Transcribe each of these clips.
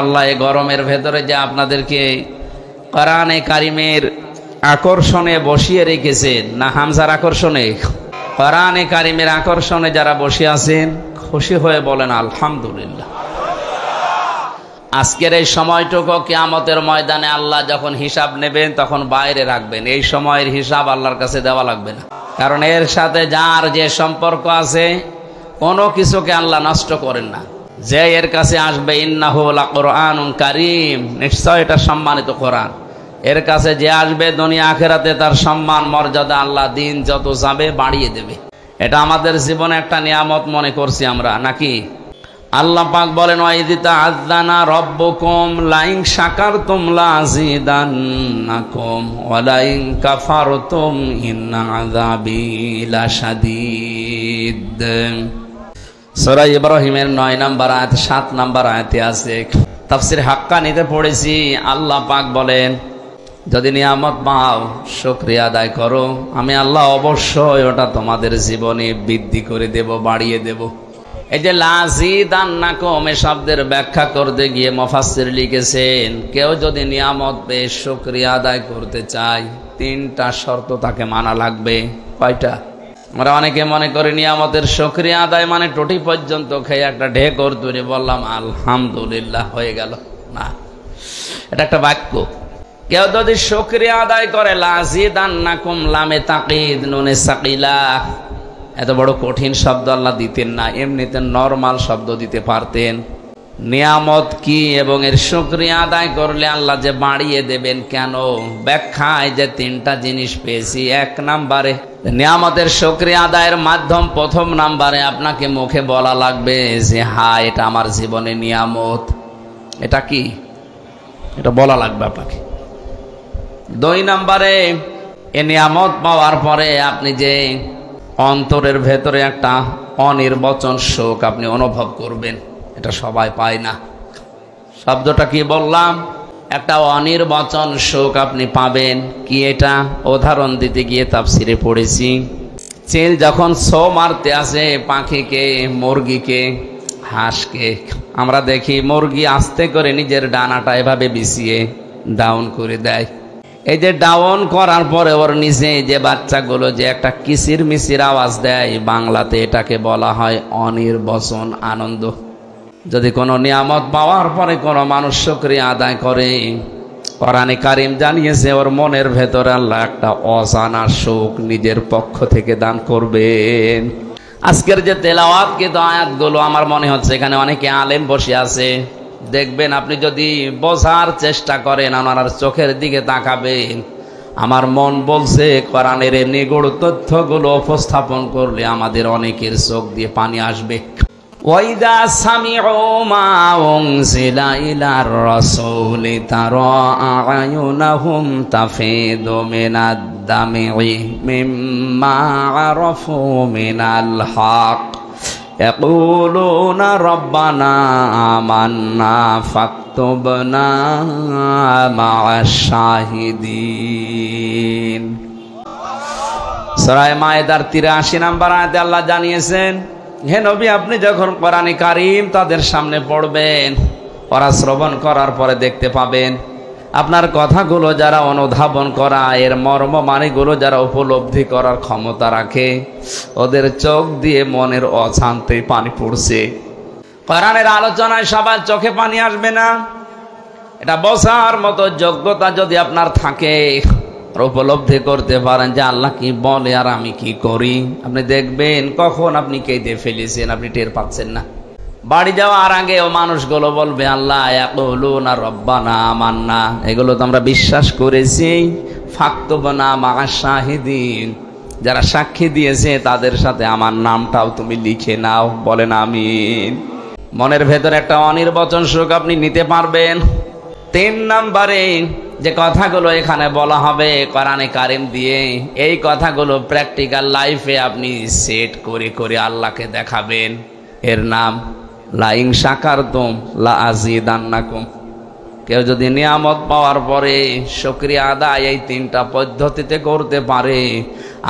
আল্লাহ এই গরমের ভেতরে যে আপনাদেরকে কোরআনে কারিমের আকর্ষণে বসিয়ে রেখেছেন, না হামজার আকর্ষণে, কোরআনে কারিমের আকর্ষণে যারা বসে আছেন খুশি হয়ে বলেন আলহামদুলিল্লাহ। আজকের এই সময়টুকু কিয়ামতের ময়দানে আল্লাহ যখন হিসাব নেবেন তখন বাইরে রাখবেন। এই সময়ের হিসাব আল্লাহর কাছে দেওয়া লাগবে না, কারণ এর সাথে যার যে সম্পর্ক আছে কোনো কিছুকে আল্লাহ নষ্ট করেন না। যে এর কাছে আসবে ইন্নাহু লাকুরআনুন কারীম, নিশ্চয় এটা সম্মানিত কোরআন। এর কাছে যে আসবে দুনিয়া আখিরাতে তার সম্মান মর্যাদা আল্লাহ দিন যত যাবে বাড়িয়ে দেবে। এটা আমাদের জীবনে একটা নিয়ামত মনে করছি আমরা, নাকি? আল্লাহ পাক বলেন ওয়াইযা তাআযানা রাব্বুকুম লাইন শাকারতুম লাযিদান্নাকুম ওয়া লাইন কাফারতুম ইন্না আযাবি লাশাদীদ। সূরা ইব্রাহিমের 9 নম্বর আয়াত 7 নম্বর আয়াতে আছে। তাফসীর হাক্কানিতে পড়েছি, আল্লাহ পাক বলেন যদি নিয়ামত পাও শুকরিয়া আদায় করো, আমি আল্লাহ অবশ্যই ওটা তোমাদের জীবনে বৃদ্ধি করে দেব, বাড়িয়ে দেব। এই যে লাযিদান্নাকুম এ শব্দের ব্যাখ্যা করতে গিয়ে মুফাসসির লিখেছেন, কেউ যদি নিয়ামত পেয়ে শুকরিয়া আদায় করতে চায় 3টা শর্ত তাকে মানা লাগবে। কয়টা? আমরা অনেকে মনে করি নিয়ামতের শুকরিয়া আদায় মানে টুটি পর্যন্ত খেয়ে একটা ঢেকর তুলে বললাম আলহামদুলিল্লাহ হয়ে গেল। না, এটা একটা বাক্য। কেউ যদি শুকরিয়া আদায় করে লাযিদান্নাকুম লামে তাকিদ নুনে সাকিলা, এত বড় কঠিন শব্দ আল্লাহ দিতেন না, এমনিতে নরমাল শব্দ দিতে পারতেন। নিয়ামত কি এবং এর শুকরিয়া আদায় করলে আল্লাহ যে বাড়িয়ে দেবেন কেন, ব্যাখ্যায় যে 3টা জিনিস পেয়েছি। 1 নম্বরে নিয়ামতের শুকরিয়া আদায়ের মাধ্যম, প্রথম নম্বরে আপনাকে মুখে বলা লাগবে যে হ্যাঁ এটা আমার জীবনে নিয়ামত। এটা কি? এটা বলা লাগবে আপনাকে। 2 নম্বরে এ নিয়ামত পাওয়ার পরে আপনি যে অন্তরের ভেতরে একটা অনির্বচন শোক আপনি অনুভব করবেন, এটা সবাই পায় না। শব্দটা কি বললাম? একটা অনির্বচন শোক আপনি পাবেন। কি এটা? উদাহরণ দিতে গিয়ে তাফসিরে পড়েছি, চিল যখন ছো মারতে আসে পাখিকে, মুরগিকে, হাঁসকে, আমরা দেখি মুরগি আস্তে করে নিজের ডানাটা এভাবে বিছিয়ে ডাউন করে দেয়। এই যে ডাউন করার পরে ওর নিচে যে বাচ্চাগুলো যে একটা কিচির মিচির আওয়াজ দেয়, বাংলাতে এটাকে বলা হয় অনির্বচন আনন্দ। যদি কোনো নিয়ামত পাওয়ার পরে কোনো মানুষ শুকরিয়া আদায় করে, কোরআনে কারীম জানিয়েছে ওর মনের ভেতরে আল্লাহ একটা অজানা সুখ নিজের পক্ষ থেকে দান করবেন। আজকের যে তেলাওয়াতকৃত আয়াতগুলো আমার মনে হচ্ছে এখানে অনেকে আলেম বসে আছে। দেখবেন আপনি যদি বোঝার চেষ্টা করেন, আমার চোখের দিকে তাকাবেন, আমার মন বলছে কোরআনের নিগূঢ় তথ্যগুলো উপস্থাপন করলে আমাদের অনেকের চোখ দিয়ে পানি আসবে। ওয়াইদা সামিউ মা উনজিলা ইলার রাসূলি তারা আ'য়ুনাহুম তাফিদু মিনাদ দামি মিম্মা আরাফু মিনাল হক ইয়াকুলুনা রব্বানা আমান্না ফাকতুবনা মা'আশ শাহিদিন। সূরা মায়েদার 83 নম্বর আয়াতে আল্লাহ জানিয়েছেন, হে নবী আপনি যখন কোরআনে কারীম তাদের সামনে পড়বেন, ওরা শ্রবণ করার পরে দেখতে পাবেন আপনার কথাগুলো যারা অনুধাবন করা, এর মর্ম মানেগুলো যারা উপলব্ধি করার ক্ষমতা রাখে, ওদের চোখ দিয়ে মনের অশান্তি পানি পড়ছে। কোরআনের আলোচনায় সবার চোখে পানি আসবে না, এটা বোঝার মতো যোগ্যতা যদি আপনার থাকে, উপলব্ধি করতে পারেন যে আল্লাহ কি বলে আর আমি কি করি, আপনি দেখবেন কখন আপনি কেঁদে ফেলেছেন আপনি টের পাচ্ছেন না। বাড়ি যাওয়ার আগে ও মানুষগুলো বলবে আল্লাহ ইয়াকুলুনা রব্বানা আমান্না, এগুলো তো আমরা বিশ্বাস করেছি, ফাকতুবনা মা'আশ শাহিদিন, যারা সাক্ষী দিয়েছে তাদের সাথে আমার নামটাও তুমি লিখে নাও। বলেন আমিন। মনের ভেতরে একটা অনির্বচন সুখ আপনি নিতে পারবেন। 3 নম্বরে যে কথাগুলো এখানে বলা হবে কোরআনে কারীম দিয়ে, এই কথাগুলো প্র্যাকটিক্যাল লাইফে আপনি সেট করে করে আল্লাহকে দেখাবেন। এর নাম লাইন শাকারতুম লাযিদান্নাকুম। কেউ যদি নিয়ামত পাওয়ার পরে শুকরিয়া আদায় এই 3টা পদ্ধতিতে করতে পারে,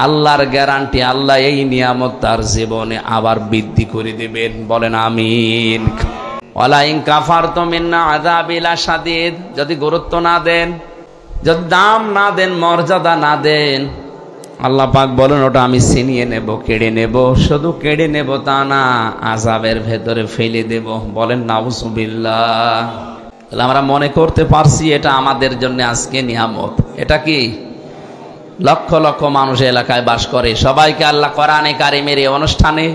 আল্লাহর গ্যারান্টি আল্লাহ এই নিয়ামত তার জীবনে আবার বৃদ্ধি করে দেবেন। বলেন আমিন। ওয়ালা ইন কাফারতুম ইন্না আযাবি লাশাদীদ, যদি গুরুত্ব না দেন, যদি দাম না দেন, মর্যাদা না দেন, আল্লাহ পাক বলেন ওটা আমি ছিনিয়ে নেব, কেড়ে নেব। শুধু কেড়ে নেব তা না, আযাবের ভেতরে ফেলে দেব। বলেন নাউযুবিল্লাহ। তাহলে আমরা মনে করতে পারছি এটা আমাদের জন্য আজকে নিয়ামত। এটা কি? লক্ষ লক্ষ মানুষ এলাকায় বাস করে, সবাইকে আল্লাহ কোরআনে কারিমের এই অনুষ্ঠানে,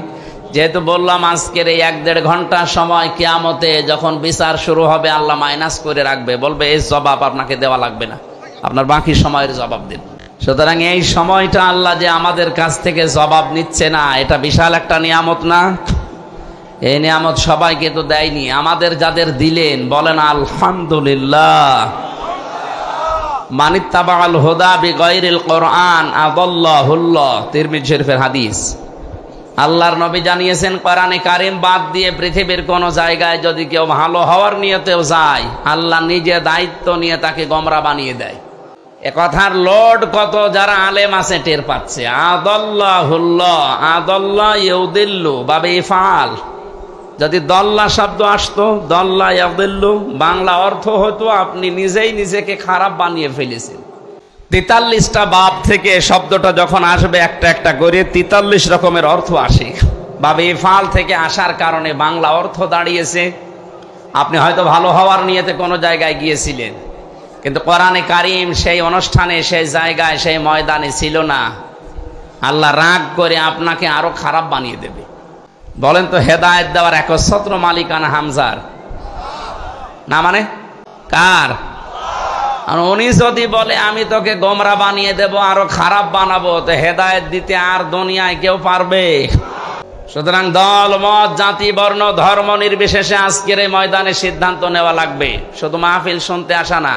যেহেতু বললাম আজকের এই 1-1.5 ঘন্টা সময় কিয়ামতে যখন বিচার শুরু হবে আল্লাহ মাইনাস করে রাখবে, বলবে এই জবাব আপনাকে দেওয়া লাগবে না, আপনার বাকি সময়ের জবাব দিন। সুতরাং এই সময়টা আল্লাহ যে আমাদের কাছ থেকে জবাব নিচ্ছে না, এটা বিশাল একটা নিয়ামত না? এই নিয়ামত সবাইকে তো দেয়নি, আমাদের যাদের দিলেন বলেন আলহামদুলিল্লাহ। মানিত্তাবাআল হুদা বিগাইরিল কোরআন আদাল্লাহুল্লাহ, তিরমিজি শরীফের হাদিস। আল্লাহর নবী জানিয়েছেন কোরআনে কারিম বাদ দিয়ে পৃথিবীর কোন জায়গায় যদি কেউ ভালো হওয়ার নিয়তেও যায়, আল্লাহ নিজে দায়িত্ব নিয়ে তাকে গোমরা বানিয়ে দেয়। এ কথার লোড কত যারা আলেম আছে টের পাচ্ছে। আদাল্লাহুল্লাহ, আদাল্লাহ ইউদিল্লু বাবে ইফআল, যদি দল্লা শব্দ আসতো, দল্লা ইয়াদিল্লু, বাংলা অর্থ হতো আপনি নিজেই নিজেকে খারাপ বানিয়ে ফেলেছেন। 43টা বাব থেকে শব্দটা যখন আসবে একটা একটা করে 43 রকমের অর্থ আসে। বাবে ইফআল থেকে আসার কারণে বাংলা অর্থ দাঁড়িয়েছে আপনি হয়তো ভালো হওয়ার নিয়তে কোনো জায়গায় গিয়েছিলেন, কিন্তু কোরআনে কারিম সেই অনুষ্ঠানে, সেই জায়গায়, সেই ময়দানে ছিল না। আল্লাহ রাগ করে আপনাকে আরো খারাপ বানিয়ে দেবে। বলেন তো হেদায়েত দেওয়ার একচ্ছত্র মালিকানা হামজার না? মানে কার? আর উনি যদি বলে আমি তোকে গোমরা বানিয়ে দেব, আরো খারাপ বানাবো, তো হেদায়েত দিতে আর দুনিয়ায় কেউ পারবে? সুতরাং দল মত জাতি বর্ণ ধর্ম নির্বিশেষে আজকের এই ময়দানে সিদ্ধান্ত নেওয়া লাগবে। শুধু মাহফিল শুনতে আসা না,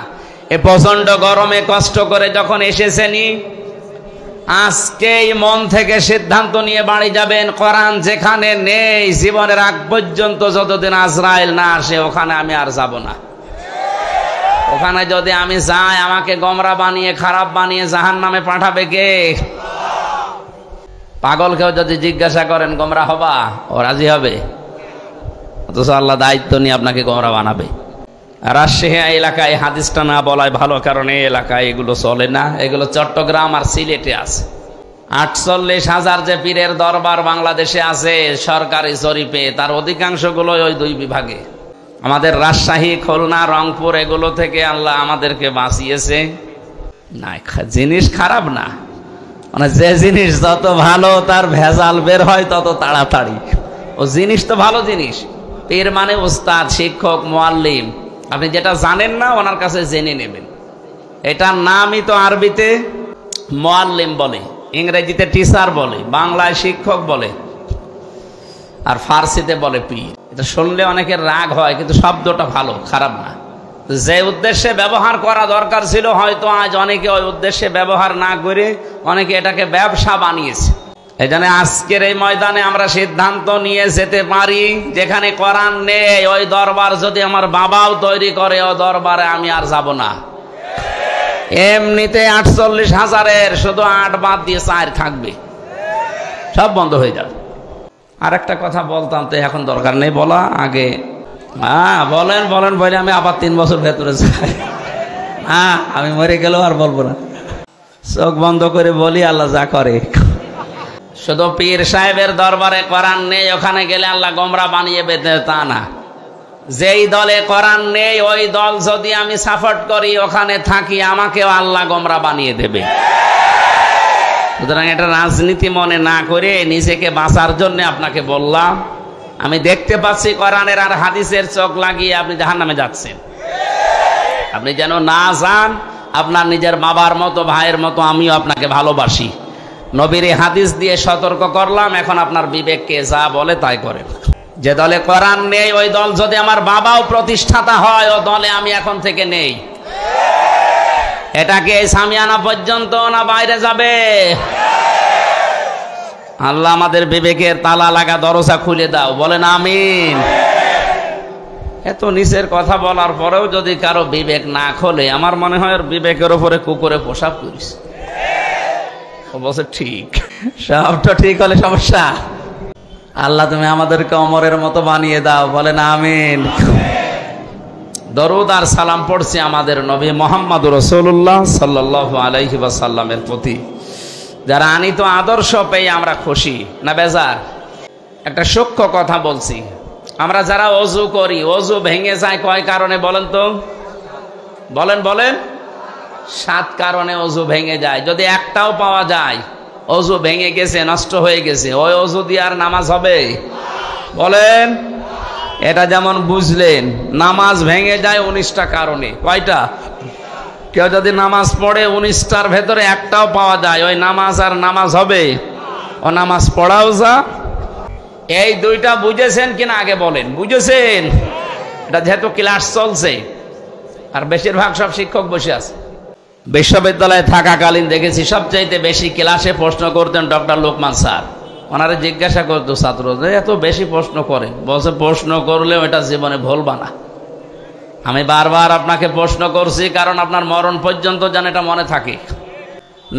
এ প্রচন্ড গরমে কষ্ট করে যখন এসেছেনি, আজকেই মন থেকে সিদ্ধান্ত নিয়ে বাড়ি যাবেন। কোরআন যেখানে নেই, জীবনের আগ পর্যন্ত যতদিন আজরাইল না আসে ওখানে আমি আর যাব না। ওখানে যদি আমি যাই, আমাকে গোমরা বানিয়ে খারাপ বানিয়ে জাহান্নামে পাঠাবে কে? পাগলকেও যদি জিজ্ঞাসা করেন গোমরা হবা, ও রাজি হবে? অথচ আল্লাহ দায়িত্ব নিয়ে আপনাকে গোমরা বানাবে। রাজশাহী এলাকায় হাদিসটা না বলায় ভালো, কারণ এই এলাকায় এগুলো চলে না। এগুলো চট্টগ্রাম আর সিলেটে আছে। 48,000 যে পীরের দরবার বাংলাদেশে আছে সরকারি জরিপে, তার অধিকাংশগুলো ওই 2 বিভাগে। আমাদের রাজশাহী, খুলনা, রংপুর এগুলো থেকে আল্লাহ আমাদেরকে বাঁচিয়েছে। না, জিনিস খারাপ না, মানে যে জিনিস যত ভালো তার ভেজাল বের হয় তত তাড়াতাড়ি। ও জিনিস তো ভালো জিনিস। পীর মানে উস্তাদ, শিক্ষক, মুআল্লিম। আপনি যেটা জানেন না ওনার কাছে জেনে নেবেন। এটার নামই তো আরবিতে মুআল্লিম বলে, ইংরেজিতে টিচার বলে, বাংলায় শিক্ষক বলে, আর ফার্সিতে বলে পীর। এটা শুনলে অনেকের রাগ হয়, কিন্তু শব্দটা ভালো, খারাপ না। যে উদ্দেশ্যে ব্যবহার করা দরকার ছিল হয়তো আজ অনেকে ওই উদ্দেশ্যে ব্যবহার না করে অনেকে এটাকে ব্যবসা বানিয়েছে। এই জন্য আজকের এই ময়দানে আমরা সিদ্ধান্ত নিয়ে যেতে পারি, যেখানে কোরআন নেই ওই দরবার যদি আমার বাবাও তৈরি করে, ও দরবারে আমি আর যাব না। এমনিতে 48,000-এর শুধু 8 বাদ দিয়ে 4 থাকবে, সব বন্ধ হয়ে যাবে। আর একটা কথা বলতাম, তো এখন দরকার নেই বলা, আগে বলেন বলেন বলে আমি আবার 3 বছর ভেতরে যাই। আমি মরে গেলেও আর বলবো না, চোখ বন্ধ করে বলি, আল্লাহ যা করে। শুধু পীর সাহেবের দরবারে কোরআন নেই, ওখানে গেলে আল্লাহ গোমরা বানিয়ে বেঁধে, তা না। যেই দলে কোরআন নেই ওই দল যদি আমি সাপোর্ট করি, ওখানে থাকি, আমাকেও আল্লাহ গোমরা বানিয়ে দেবে। সুতরাং এটা রাজনীতি মনে না করে নিজেকে বাঁচার জন্য আপনাকে বললাম। আমি দেখতে পাচ্ছি কোরআনের আর হাদিসের চোখ লাগিয়ে আপনি জাহান্নামে যাচ্ছেন। আপনি যেন না যান। আপনার নিজের বাবার মতো, ভাইয়ের মতো আমিও আপনাকে ভালোবাসি। নবীর হাদিস দিয়ে সতর্ক করলাম, এখন আপনার বিবেককে যা বলে তাই করেন। যে দলে কোরআন নেই ওই দল যদি আমার বাবাও প্রতিষ্ঠাতা হয়, ও দলে আমি এখন থেকে নেই। এটাকে সামিয়ানা পর্যন্ত না বাইরে যাবে? আল্লাহ আমাদের বিবেকের তালা লাগা দরজা খুলে দাও, বলেন আমিন। এত নিচের কথা বলার পরেও যদি কারো বিবেক না খোলে, আমার মনে হয় বিবেকের উপরে কুকুরে পোশাক করিস। বলছে ঠিক, সবটা ঠিক হলে সমস্যা। আল্লাহ তুমি আমাদেরকে ওমরের মতো বানিয়ে দাও, বলেন আমিন। দরুদ আর সালাম পড়ছি আমাদের নবী মুহাম্মদুর রাসূলুল্লাহ সাল্লাল্লাহু আলাইহি ওয়াসাল্লামের প্রতি, যারা আনিত আদর্শ পেয়ে আমরা খুশি না বেজার। একটা সূক্ষ্ম কথা বলছি, আমরা যারা ওযু করি, ওযু ভেঙে যায় কয় কারণে বলেন তো? বলেন বলেন। 7 কারণে ওযু ভেঙে যায়। যদি একটাও পাওয়া যায় ওযু ভেঙে গেছে, নষ্ট হয়ে গেছে, ওই ওযু দিয়ে আর নামাজ হবে? বলেন। এটা যেমন বুঝলেন, নামাজ ভেঙে যায় 19টা কারণে। কয়টা? কেউ যদি নামাজ পড়ে 19টার ভেতরে একটাও পাওয়া যায়, ওই নামাজ আর নামাজ হবে? ও নামাজ পড়াও যা। এই দুইটা বুঝেছেন কিনা আগে বলেন? বুঝেছেন? এটা যেহেতু ক্লাস চলছে আর বেশিরভাগ সব শিক্ষক বসে আছে। বিশ্ববিদ্যালয়ে থাকাকালীন দেখেছি সবচাইতে বেশি ক্লাসে প্রশ্ন করতেন ডক্টর লোকমান স্যার। ওনারা জিজ্ঞাসা করতো ছাত্রদের, এত বেশি প্রশ্ন করেন? বলছে প্রশ্ন করলে ওটা জীবনে ভুলবা না। আমি বারবার আপনাকে প্রশ্ন করছি কারণ আপনার মরণ পর্যন্ত যেন এটা মনে থাকে।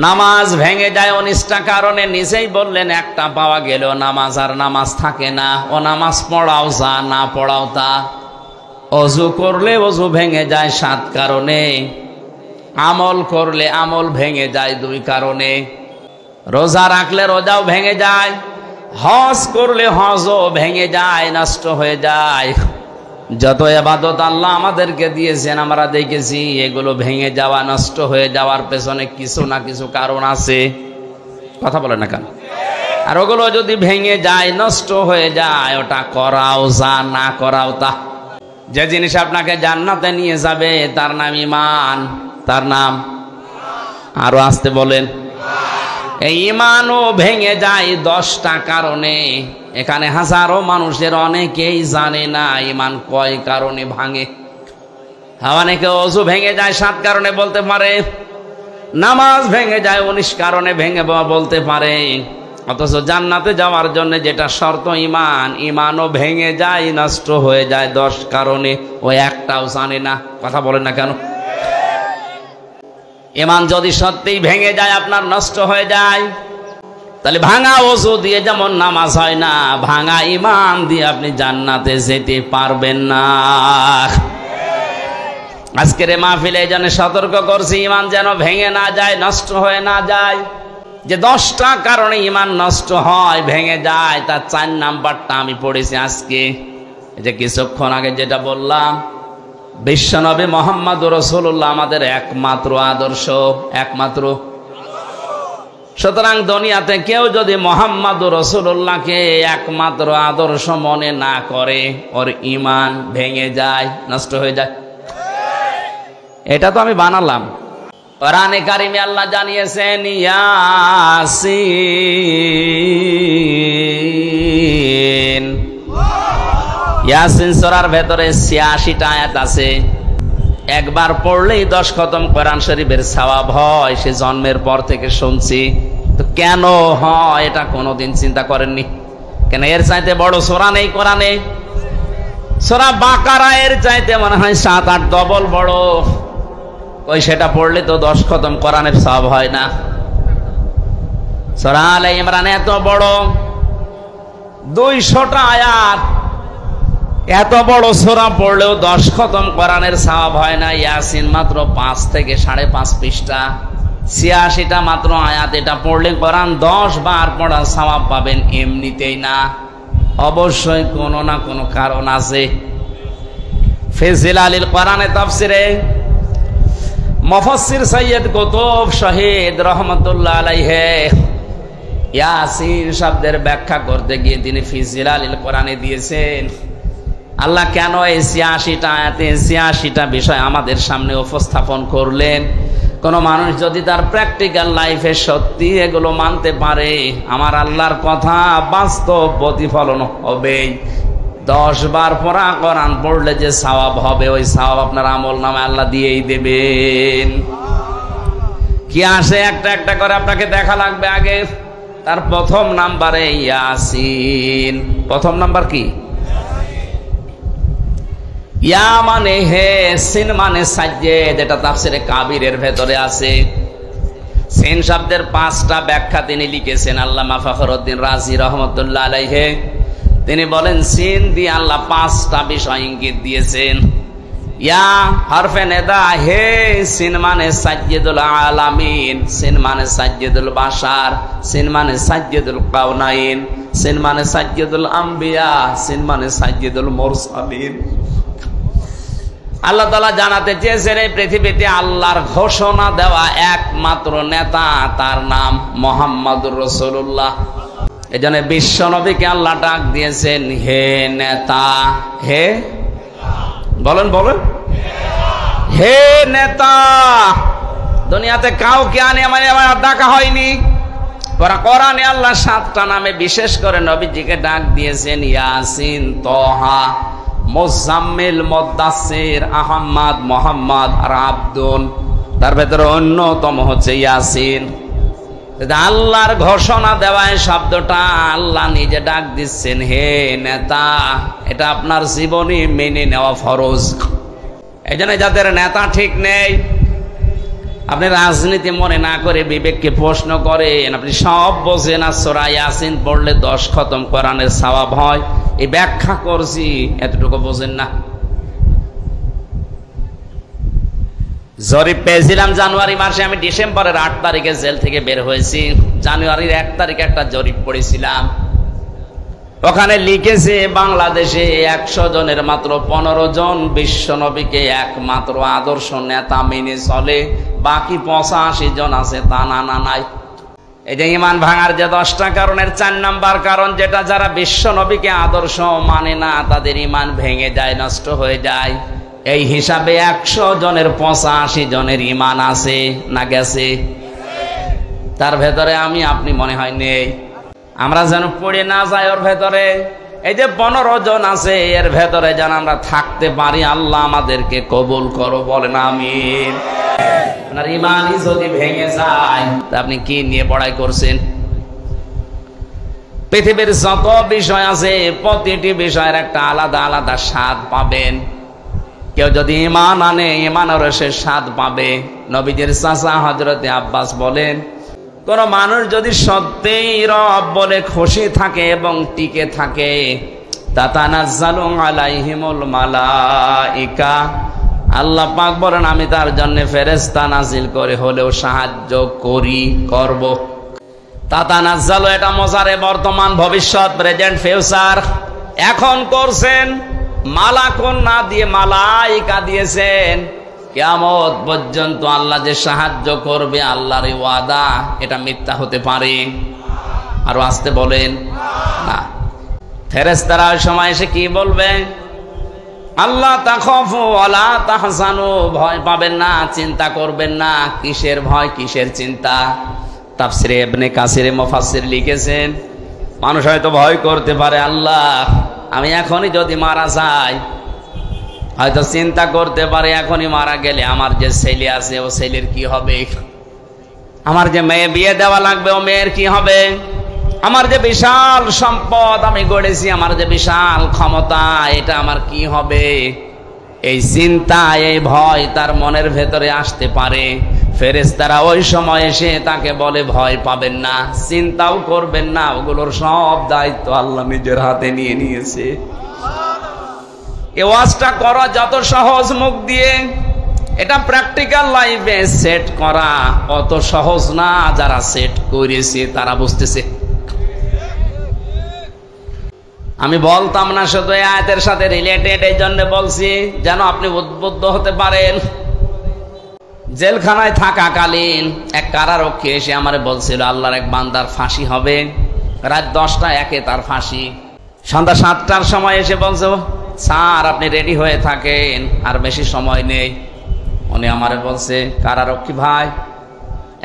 নামাজ ভেঙে যায় 19টা কারণে, নিজেই বললেন একটা পাওয়া গেলেও নামাজ আর নামাজ থাকে না। ও নামাজ পড়াও যা, না পড়াও তা। ওযু করলে ওযু ভেঙে যায় 7 কারণে। আমল করলে আমল ভেঙে যায় 2 কারণে। রোজা রাখলে রোজাও ভেঙে যায়। হজ করলে হজও ভেঙে যায়, নষ্ট হয়ে যায়। যত ইবাদত আল্লাহ আমাদেরকে দিয়েছেন আমরা দেখেছি এগুলো ভেঙে যাওয়া, নষ্ট হয়ে যাওয়ার পেছনে কিছু না কিছু কারণ আছে। কথা বলে না কেন? আর ওগুলো যদি ভেঙে যায়, নষ্ট হয়ে যায়, ওটা করাও যা, না করাও তা। যে জিনিস আপনাকে জান্নাতে নিয়ে যাবে তার নাম ঈমান। তার নাম আরো আসতে বলেন। এই ঈমানও ভেঙে যায় 10টা কারণে। এখানে হাজারো মানুষের অনেকেই জানে না ঈমান কয় কারণে ভাঙে। অনেকে ওযু ভেঙে যায় 7 কারণে বলতে পারে, নামাজ ভেঙে যায় 19 কারণে ভেঙে বলতে পারে, অথচ জান্নাতে যাওয়ার জন্য যেটা শর্ত ঈমান, ঈমানও ভেঙে যায়, নষ্ট হয়ে যায় 10 কারণে। ওই একটাও জানে না। কথা বলেন না কেন? ঈমান যদি সত্যিই ভেঙে যায়, আপনার নষ্ট হয়ে যায়, তাহলে ভাঙা ওযু দিয়ে যেমন নামাজ হয় না, ভাঙা ঈমান দিয়ে আপনি জান্নাতে যেতে পারবেন না। আজকের মাহফিলে এই জন্য সতর্ক করছি, ঈমান যেন ভেঙে না যায়, নষ্ট হয়ে না যায়। যে 10টা কারণে ঈমান নষ্ট হয়, ভেঙে যায়, তার 4 নাম্বারটা আমি পড়েছি আজকে। এই যে কিছুক্ষণ আগে যেটা বললাম, বিশ্বনবী মুহাম্মদুর রাসূলুল্লাহ আমাদের একমাত্র আদর্শ, একমাত্র। সুতরাং দুনিয়াতে কেউ যদি মুহাম্মদুর রাসূলুল্লাহকে একমাত্র আদর্শ মনে না করে, ওর ঈমান ভেঙে যায়, নষ্ট হয়ে যায়। এটা তো আমি বানালাম। কোরআনে কারিমে আল্লাহ জানিয়েছেন ইয়াসিন। ইয়াসিন সূরার ভেতরে 86টা আয়াত আছে। একবার পড়লেই 10 খতম কোরআন শরীফের সওয়াব হয়। সে জন্মের পর থেকে শুনছি। তো কেন হয় এটা কোনোদিন চিন্তা করেননি? কেন এর চাইতে বড় সূরা নেই কোরআনে? সূরা বাকারা এর চাইতে মনে হয় 7-8 ডবল বড়। ওই সেটা পড়লে তো 10 খতম কোরআনের সওয়াব হয় না। সূরা আলে ইমরান এত বড়, 200টা আয়াত। এত বড় সূরা পড়লেও 10 খতম কোরআনের সওয়াব হয় না। ইয়াসিন মাত্র 5 থেকে 5.5 পৃষ্ঠা, 86টা মাত্র আয়াত। এটা পড়লে কোরআন 10 বার পড়ার সওয়াব পাবেন, এমনিতেই না, অবশ্যই কোনো না কোনো কারণ আছে। ফিজিলালিল কোরআনে তাফসিরে মুফাসসির সৈয়দ কুতুব শহীদ রহমাতুল্লাহ আলাইহি ইয়াসিন শব্দের ব্যাখ্যা করতে গিয়ে তিনি ফিজিলালিল কোরআনে দিয়েছেন আল্লাহ কেন এই 86টা আয়াতে 86টা বিষয় আমাদের সামনে উপস্থাপন করলেন। কোন মানুষ যদি তার প্র্যাকটিক্যাল লাইফে সত্যি এগুলো মানতে পারে, আমার আল্লাহর কথা বাস্তব প্রতিফলন হবে। 10 বার পড়া কোরআন পড়লে যে সওয়াব হবে, ওই সওয়াব আপনার আমলনামায় আল্লাহ দিয়েই দেবেন। কি আসে একটা একটা করে আপনাকে দেখা লাগবে। আগে তার প্রথম নাম্বারে ইয়াসিন। প্রথম নাম্বার কি? ইয়া মানে হে, সিন মানে সাজ্জেদ। এটা তাফসিরে কাবিরের ভেতরে আছে। সিন শব্দের 5টা ব্যাখ্যা তিনি লিখেছেন আল্লামা ফখরুদ্দিন রাজি রহমাতুল্লাহ আলাইহি। তিনি বলেন সিন দিয়ে আল্লাহ 5টা বিষয় ইঙ্গিত দিয়েছেন। ইয়া হরফে নেদা, হে সিন মানে সাজ্জিদুল আলামিন, সিন মানে সাজ্জিদুল বাশার, সিন মানে সাজ্জিদুল কাউনাইন, সিন মানে সাজ্জিদুল আম্বিয়া, সিন মানে সাজ্জিদুল মুরসালিন। আল্লাহ তাআলা জানাতে চেয়েছেন এই পৃথিবীতে আল্লাহর ঘোষণা দেওয়া একমাত্র নেতা, তার নাম মুহাম্মদুর রাসূলুল্লাহ। এজন্য বিশ্ব নবীকে আল্লাহ ডাক দিয়েছেন হে নেতা। হে বলেন বলেন, হে নেতা। দুনিয়াতে কাউকে আনে আমার ডাকা হয়নি। কোরআনে আল্লাহ 7টা নামে বিশেষ করে নবীজিকে ডাক দিয়েছেন, ইয়াসিন, তহা, মুজাম্মিল, মুদাসসির, আহমদ, মুহাম্মদ আর আব্দুল। তার ভেতরে অন্যতম হচ্ছে ইয়াসিন। আল্লাহর ঘোষণা দেওয়া এই শব্দটা আল্লাহ নিজে ডাক দিচ্ছেন হে নেতা। এটা আপনার জীবনে মেনে নেওয়া ফরজ। এই জন্য যাদের নেতা ঠিক নেই, আপনি রাজনীতি মনে না করে বিবেককে প্রশ্ন করেন, আপনি সব বোঝেন। আর সূরা ইয়াসিন পড়লে 10 খতম কোরআনের সওয়াব হয়, এই ব্যাখ্যা করছি, এতটুকু বোঝেন না। জরিপ পেয়েছিলাম জানুয়ারি মাসে, আমি ডিসেম্বরের 8 তারিখে জেল থেকে বের হয়েছি। জানুয়ারির 1 তারিখে একটা জরিপ পড়েছিলাম, ওখানে লিখেছে বাংলাদেশে 100 জনের মাত্র 15 জন বিশ্ব নবীকে একমাত্র আদর্শ নেতা মেনে চলে, বাকি 85 জন আছে তা না নাই। এই যে ঈমান ভাঙার যে 10টা কারণের 4 নাম্বার কারণ, যেটা যারা বিশ্ব নবীকে আদর্শ মানে না তাদের ঈমান ভেঙে যায়, নষ্ট হয়ে যায়। এই হিসাবে 100 জনের 85 জনের ঈমান আছে না গেছে? তার ভেতরে আমি আপনি মনে হয় নেই। আমরা যেন পড়ে না যাই ওর ভেতরে। এই যে 15 জন আছে এর ভেতরে যেন আমরা থাকতে পারি। আল্লাহ আমাদেরকে কবুল করো, বলেন আমিন। আপনার ঈমানই যদি ভেঙে যায় তা আপনি কি নিয়ে পড়াই করছেন? পৃথিবীর যত বিষয় আছে প্রতিটি বিষয়ের একটা আলাদা আলাদা স্বাদ পাবেন। কেউ যদি ঈমান আনে ঈমানের সে স্বাদ পাবে। নবীজির চাচা হযরতে আব্বাস বলেন, কোন মানুষ যদি সত্যিই রব বলে খুশি থাকে এবং টিকে থাকে, তাতানাজ্জালু আলাইহিমুল মালাইকা, আল্লাহ পাক বলেন আমি তার জন্য ফেরেশতা নাজিল করে হলেও সাহায্য করব। তাতানাজ্জালু এটা মোজারে, বর্তমান, ভবিষ্যৎ, প্রেজেন্ট, ফিউচার। এখন করছেন, মালাকুন না দিয়ে মালাইকা দিয়েছেন। কিয়ামত পর্যন্ত আল্লাহ যে সাহায্য করবে আল্লাহর ওয়াদা, এটা মিথ্যা হতে পারে? আরো আসতে বলেন না। ফেরেশতারা ওই সময় এসে কি বলবে? আল্লাহ তাখাফু ওয়ালা তাহজানু, ভয় পাবেন না, চিন্তা করবেন না। কিসের ভয়, কিসের চিন্তা? তাফসিরে ইবনে কাসির মুফাসসির লিখেছেন, মানুষ হয়তো ভয় করতে পারে, আল্লাহ আমি এখনই যদি মারা যাই, হয়তো চিন্তা করতে পারে এখনই মারা গেলে আমার যে ছেলে আছে ও ছেলের কি হবে, আমার যে মেয়ে বিয়ে দেওয়া লাগবে ও মেয়ের কি হবে, আমার যে বিশাল সম্পদ আমি গড়েছি, আমার যে বিশাল ক্ষমতা, এটা আমার কি হবে। এই চিন্তা, এই ভয় তার মনের ভেতরে আসতে পারে। ফেরেশতারা ওই সময় এসে তাকে বলে ভয় পাবেন না, চিন্তাও করবেন না, ওগুলোর সব দায়িত্ব আল্লাহ নিজের হাতে নিয়ে নিয়েছে। এই ওয়াজটা করা যত সহজ মুখ দিয়ে, এটা প্র্যাকটিক্যাল লাইফে সেট করা অত সহজ না। যারা সেট করেছে তারা বুঝতেছে। আমি বলতাম না শুধু এই আয়াতের সাথে রিলেটেড, এই জন্য বলছি যেন আপনি উদ্বুদ্ধ হতে পারেন। জেলখানায় থাকাকালীন এক কারারক্ষী এসে আমারে বলছিল আল্লাহর এক বান্দার ফাঁসি হবে, রাত 10টা তার ফাঁসি। সন্ধ্যা 7টার সময় এসে বলছে, স্যার আপনি রেডি হয়ে থাকেন, আর বেশি সময় নেই। উনি আমারে বলছে, কারারক্ষী ভাই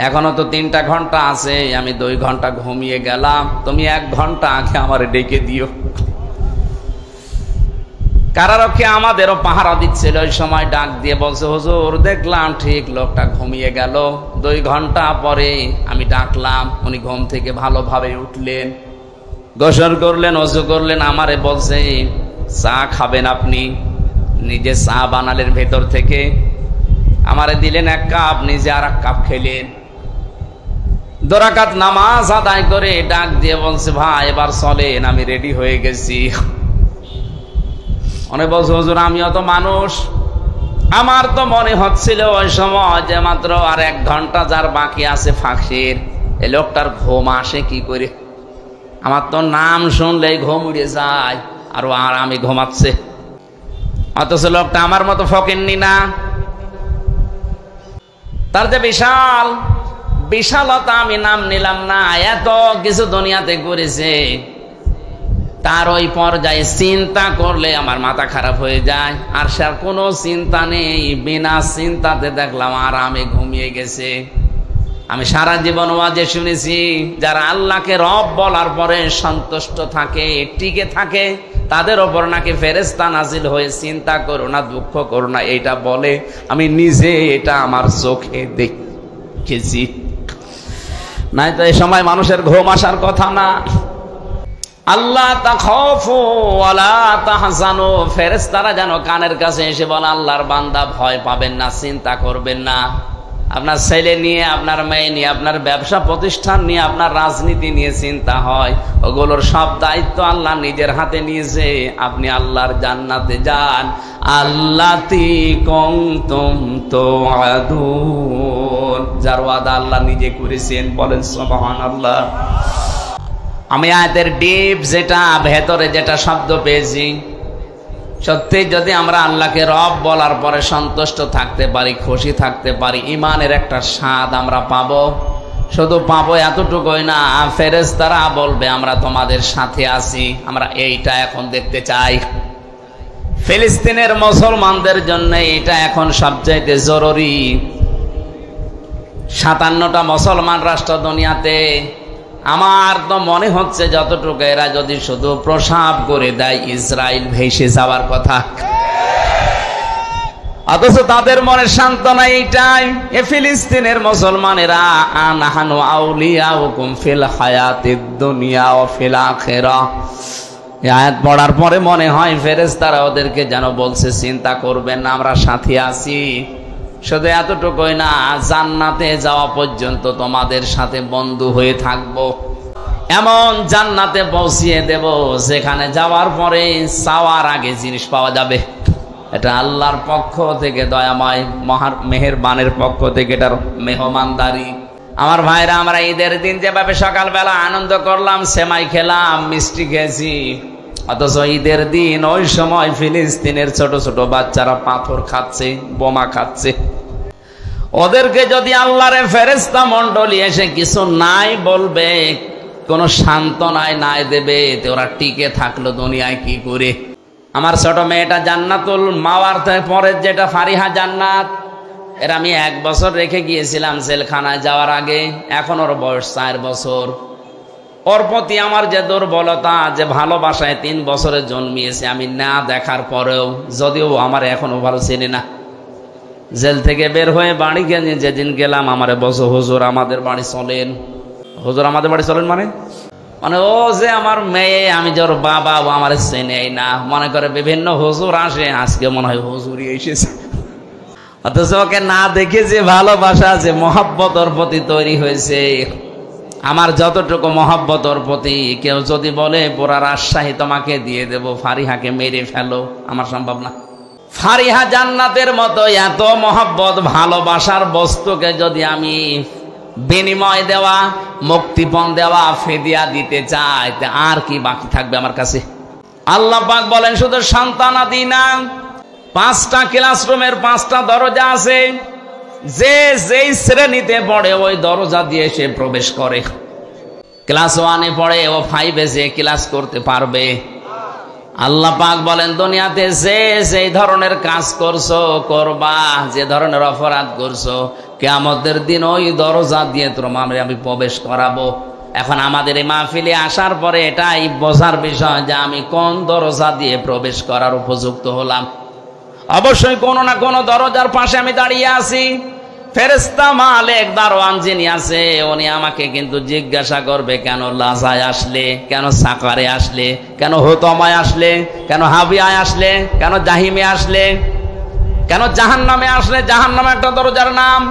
এখনো তো 3টা ঘন্টা আছে, আমি 2 ঘন্টা ঘুমিয়ে গেলাম, তুমি 1 ঘন্টা আগে আমারে ডেকে দিও। কারারক্ষী আমাদেরও পাহারা দিচ্ছিল, ওই সময় ডাক দিয়ে বলছে, হুজুর দেখলাম ঠিক লোকটা ঘুমিয়ে গেল, 2 ঘন্টা পরে আমি ডাকলাম, উনি ঘুম থেকে ভালোভাবে উঠলেন, গোসল করলেন, ওযু করলেন, আমারে বলছে চা খাবেন আপনি? নিজে চা বানালেন ভেতর থেকে, আমারে দিলেন 1 কাপ, নিজে আর 1 কাপ খেলেন। 2 রাকাত নামাজ আদায় করে ডাক দিয়ে বলছে, ভাই এবার চলেন, আমি রেডি হয়ে গেছি। অনেক বলছে, হুজুর আমিও তো মানুষ, আমার তো মনে হচ্ছিল ওই সময় যে মাত্র আর 1 ঘন্টা যার বাকি আছে ফাঁসির, এই লোকটার ঘুম আসে কি করে? আমার তো নাম শুনলেই ঘুম উড়ে যায়, আর আমি ঘুমাচ্ছে। অথচ লোকটা আমার মতো ফকিন্নি না, তার যে বিশালতা আমি নাম নিলাম না, এত কিছু দুনিয়াতে করেছে, তার ওই পর্যায়ে চিন্তা করলে আমার মাথা খারাপ হয়ে যায়। আর সে কোনো চিন্তা নেই, বিনা চিন্তাতে দেখলাম আরামে ঘুমিয়ে গেছে। আমি সারা জীবন ওয়াজে শুনেছি, যারা আল্লাহকে রব বলার পরে সন্তুষ্ট থাকে, টিকে থাকে, তাদের ওপর নাকি ফেরেশতা নাজিল হয়ে চিন্তা করো না, দুঃখ করো না এইটা বলে। আমি নিজে এটা আমার চোখে দেখেছি। নাই তো এই সময় মানুষের ঘুম আসার কথা না। আল্লাহ তাখাফু ওয়ালা তাহজানু, ফেরেশতারা যেন কানের কাছে এসে বলে, আল্লাহর বান্দা ভয় পাবেন না, চিন্তা করবেন না। আপনার ছেলে নিয়ে, আপনার মেয়ে নিয়ে, আপনার ব্যবসা প্রতিষ্ঠান নিয়ে, আপনার রাজনীতি নিয়ে চিন্তা হয়, ওগুলোর সব দায়িত্ব আল্লাহ নিজের হাতে নিয়েছে। আপনি আল্লাহর জান্নাতে যান। আল্লাতি কুনতুম তুআদুন, যার ওয়াদা আল্লাহ নিজে করেছেন। বলেন সুবহানাল্লাহ। আমি আয়াতের ডিপ যেটা, ভেতরে যেটা শব্দ পেয়েছি, সত্যি যদি আমরা আল্লাহকে রব বলার পরে সন্তুষ্ট থাকতে পারি, খুশি থাকতে পারি, ইমানের একটা স্বাদ আমরা পাবো। শুধু পাবো এতটুকুই না, ফেরেশতারা বলবে আমরা তোমাদের সাথে আছি। আমরা এইটা এখন দেখতে চাই। ফিলিস্তিনের মুসলমানদের জন্য এটা এখন সবচাইতে জরুরি। 57টা মুসলমান রাষ্ট্র দুনিয়াতে, আমার তো মনে হচ্ছে যতটুকু এরা যদি শুধু প্রসাব করে দেয়, ইসরায়েল ভেসে যাওয়ার কথা। অথচ তাদের মনে সান্ত্বনা এইটাই, এ ফিলিস্তিনের মুসলমানেরা, আনাহানু আউলিয়াউকুম ফিল হায়াতিদ দুনিয়া ওয়া ফিল আখিরাহ। এই আয়াত পড়ার পরে মনে হয় ফেরেশতারা ওদেরকে যেন বলছে, চিন্তা করবেন না, আমরা সাথে আছি। শুধু এতটুকুই না, জান্নাতে যাওয়া পর্যন্ত তোমাদের সাথে বন্ধু হয়ে থাকবো। এমন জান্নাতে পৌঁছিয়ে দেব যেখানে যাওয়ার পরে চাওয়ার আগে জিনিস পাওয়া যাবে। এটা আল্লাহর পক্ষ থেকে, দয়াময় মেহেরবানের পক্ষ থেকে এটার মেহমানদারি। আমার ভাইরা, আমরা ঈদের দিন যেভাবে সকালবেলা আনন্দ করলাম, সেমাই খেলাম, মিষ্টি খেয়েছি, অথচ ঈদের দিন ওই সময় ফিলিস্তিনের ছোট ছোট বাচ্চারা পাথর খাচ্ছে, বোমা খাচ্ছে। ওদেরকে যদি আল্লাহর ফেরেশতা মণ্ডলী এসে কিছু নাই বলবে, কোন সান্ত্বনায় নাই দেবে, ওরা টিকে থাকলো দুনিয়ায় কি করে? আমার ছোট মেয়েটা জান্নাতুল মাওয়ার পরে যেটা ফারিহা জান্নাত, এর আমি 1 বছর রেখে গিয়েছিলাম জেলখানায় যাওয়ার আগে। এখন ওর বয়স 4 বছর। ওর প্রতি আমার যে দুর্বলতা, যে ভালোবাসায় 3 বছরে জন্মিয়েছে, আমি না দেখার পরেও, যদিও আমার এখনো ভালো চিনি না, জেল থেকে বের হয়ে বাড়ি গিয়ে যেদিন গেলাম, আমারে বলছো, হুজুর আমাদের বাড়ি চলেন। হুজুর আমাদের বাড়ি চলেন মানে ও যে আমার মেয়ে, আমি যে ওর বাবা, ও আমার চেনেই না, মনে করে বিভিন্ন হুজুর আসে, আজকে মনে হয় হুজুরই এসেছে। অথচ ওকে না দেখে যে ভালোবাসা, যে মহব্বত ওর প্রতি তৈরি হয়েছে, আমার যতটুকু মহব্বত ওর প্রতি, কেউ যদি বলে পুরা রাজশাহী তোমাকে দিয়ে দেব, ফারিহাকে মেরে ফেলো, আমার সম্ভব না। ফারিহা জান্নাতের মতো এত মহব্বত, ভালোবাসার বস্তুকে যদি আমি বিনিময় দেওয়া, মুক্তিপণ দেওয়া, ফিদিয়া দিতে চাই, আর কি বাকি থাকবে আমার কাছে? আল্লাহ পাক বলেন, শুধু সন্তানাদি না, 5টা ক্লাসরুমের 5টা দরজা আছে। যে যেই শ্রেণীতে পড়ে ওই দরজা দিয়ে সে প্রবেশ করে। ক্লাস 1-এ পড়ে, ও 5-এ যে ক্লাস করতে পারবে। আল্লাহ পাক বলেন, দুনিয়াতে যে যেই ধরনের কাজ করছো, করবা, যে ধরনের অপরাধ করছো, কিয়ামতের দিন ওই দরজা দিয়ে তোমাদের আমি প্রবেশ করাবো। এখন আমাদের এই মাহফিলে আসার পরে এটাই বোঝার বিষয় যে আমি কোন দরজা দিয়ে প্রবেশ করার উপযুক্ত হলাম। অবশ্যই কোনো না কোনো দরজার পাশে আমি দাঁড়িয়ে আছি। ফেরেশতা মালিক দারওয়ান যিনি আছে, উনি আমাকে কিন্তু জিজ্ঞাসা করবে, কেন লাজায় আসলে, কেন সাকারে আসলে, কেন হুতমায় আসলে, কেন হাবিয়ায় আসলে, কেন জাহিমে আসলে, কেন জাহান্নামে আসলে? জাহান্নামে একটা দরজার নাম।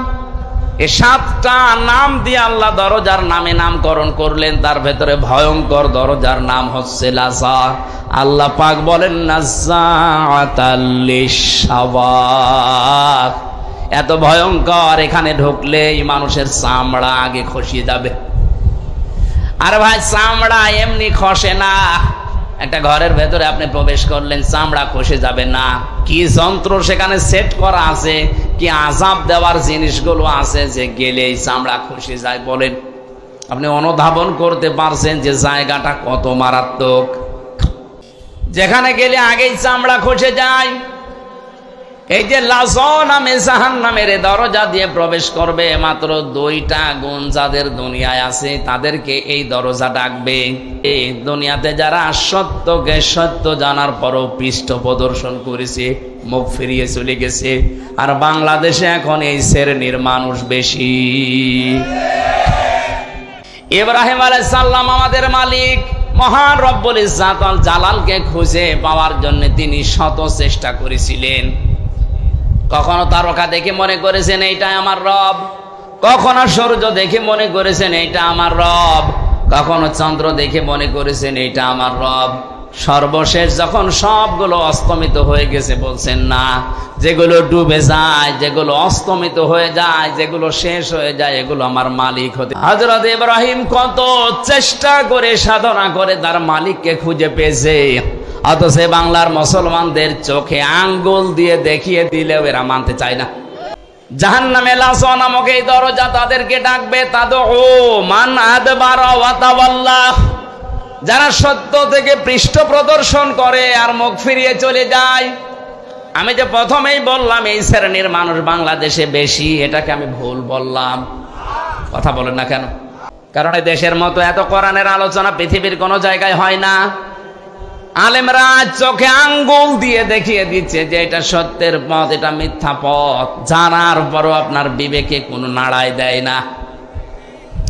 এই 7টা নাম দিয়ে আল্লাহ দরজার নামে নামকরণ করলেন। তার ভেতরে ভয়ঙ্কর দরজার নাম হচ্ছে লাযা। আল্লাহ পাক বলেন নাযাআতাল লিশাওয়া। এত ভয়ঙ্কর, এখানে ঢুকলেই মানুষের চামড়া আগে খসিয়ে যাবে। আর ভাই চামড়া এমনি খসে না। একটা ঘরের ভেতরে আপনি প্রবেশ করলেন, চামড়া খসে যাবে না। কি যন্ত্র সেখানে সেট করা আছে, কি আযাব দেওয়ার জিনিসগুলো আছে যে গেলেই চামড়া খসে যায়। বলেন, আপনি অনুধাবন করতে পারছেন যে জায়গাটা কত মারাত্মক। যেখানে গেলে আগেই চামড়া খসে যায়। এই যে লাযা নামে জাহান্নামের দরজা দিয়ে প্রবেশ করবে, মাত্র 2টা গুণ যাদের দুনিয়ায় আছে তাদেরকে এই দরজা ডাকবে। এই দুনিয়াতে যারা সত্যকে সত্য জানার পরও পৃষ্ঠ প্রদর্শন করেছে, মুখ ফিরিয়ে চলে গেছে। আর বাংলাদেশে এখন এই শ্রেণীর মানুষ বেশি। ইব্রাহিম আলাইহিস সালাম আমাদের মালিক মহান রব্বুল ইজ্জাত ওয়াল জালালকে খুঁজে পাওয়ার জন্য তিনি শত চেষ্টা করেছিলেন। কখনো তারকা দেখে মনে করেছেন এইটা আমার রব, কখনো সূর্য দেখে মনে করেছেন এইটা আমার রব, কখনো চন্দ্র দেখে মনে করেছেন এইটা আমার রব। সর্বশেষ যখন সবগুলো অস্তমিত হয়ে গেছে, বলছেন না, যেগুলো ডুবে যায়, যেগুলো অস্তমিত হয়ে যায়, যেগুলো শেষ হয়ে যায়, এগুলো আমার মালিক হতে। হযরত ইব্রাহিম কত চেষ্টা করে সাধনা করে তার মালিককে খুঁজে পেয়েছে। অথচ বাংলার মুসলমানদের চোখে আঙ্গুল দিয়ে দেখিয়ে দিলেও এরা মানতে চায় না। জাহান্নামে লাযা নামক এই দরজা তাদেরকে ডাকবে, তাদউ মান আদবারা ওয়া তাওয়াল্লা। যারা সত্য থেকে পৃষ্ঠ প্রদর্শন করে আর মুখ ফিরিয়ে চলে যায়। আমি যে প্রথমেই বললাম এই শ্রেণীর মানুষ বাংলাদেশে বেশি, এটাকে আমি ভুল বললাম? কথা বলেন না কেন? কারণ এই দেশের মতো এত কোরআনের আলোচনা পৃথিবীর কোনো জায়গায় হয় না। আলেমরা চোখে আঙ্গুল দিয়ে দেখিয়ে দিচ্ছে যে এটা সত্যের পথ, এটা মিথ্যা পথ। জানার পরও আপনার বিবেকে কোনো নাড়াই দেয় না।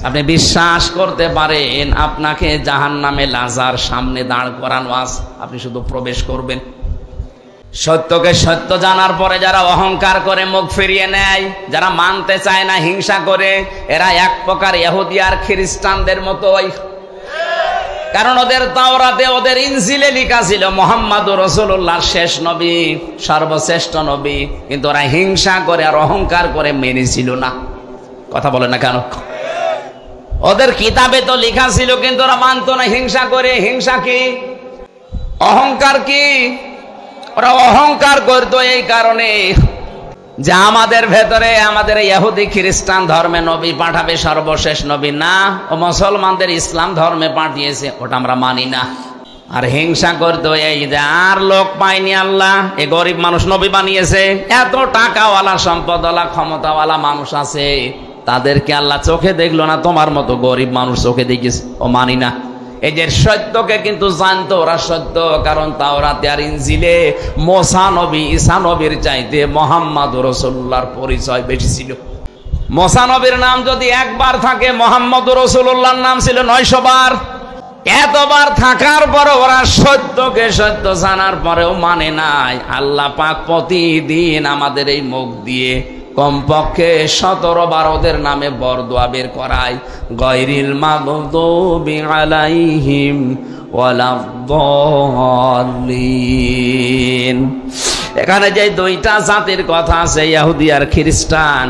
আপনি বিশ্বাস করতে পারেন আপনাকে জাহান্নামে লাজার সামনে দাঁড় করানো আছে, আপনি শুধু প্রবেশ করবেন। সত্যকে সত্য জানার পরে যারা অহংকার করে মুখ ফিরিয়ে নেয়, যারা মানতে চায় না, হিংসা করে, এরা এক প্রকার ইহুদি আর খ্রিস্টানদের মতোই। কারণ ওদের তাওরাতে, ওদের ইনজিলে লেখা ছিল মুহাম্মদুর রাসূলুল্লাহর শেষ নবী, সর্বশ্রেষ্ঠ নবী, কিন্তু ওরা হিংসা করে আর অহংকার করে মেনেছিল না। কথা বলে না কেন? ওদের কিতাবে তো লেখা ছিল, কিন্তু ওরা মানতো না, হিংসা করে। হিংসা কি? অহংকার কি? ওরা অহংকার করতো এই কারণে যে আমাদের ভেতরে, আমাদের ইহুদি খ্রিস্টান ধর্মে নবী পাঠাবে, সর্বশেষ নবী না, ও মুসলমানদের ইসলাম ধর্মে পাঠিয়েছে, ওটা আমরা মানি না। আর হিংসা করতো এই যে আর লোক পায়নি আল্লাহ, এই গরিব মানুষ নবী বানিয়েছে। এত টাকাওয়ালা, সম্পদওয়ালা, ক্ষমতাওয়ালা মানুষ আছে, তাদেরকে আল্লাহ চোখে দেখলো না, তোমার মতো গরিব মানুষ চোখে দেখিস, ও মানি না। এই যে সত্যকে কিন্তু জানতো ওরা সত্য, কারণ তাওরাতে আর ইনজিলে মুসা নবী, ঈসা নবীর চাইতে মুহাম্মদুর রাসূলুল্লাহর পরিচয় বেশি ছিল। মুসা নবীর নাম যদি একবার থাকে, মুহাম্মদুর রাসূলুল্লাহর নাম ছিল 900 বার। এতবার থাকার পর ওরা সত্যকে সত্য জানার পরেও মানে নাই। আল্লাহ পাক প্রতিদিন আমাদের এই মুখ দিয়ে কমপক্ষে 17 বার ওদের নামে বরদোয়া বের করায়, গায়রিল মাগদুবি আলাইহিম ওয়ালাদ-দাল্লিন। এখানে যে 2টা জাতির কথা আছে, ইহুদি আর খ্রিস্টান,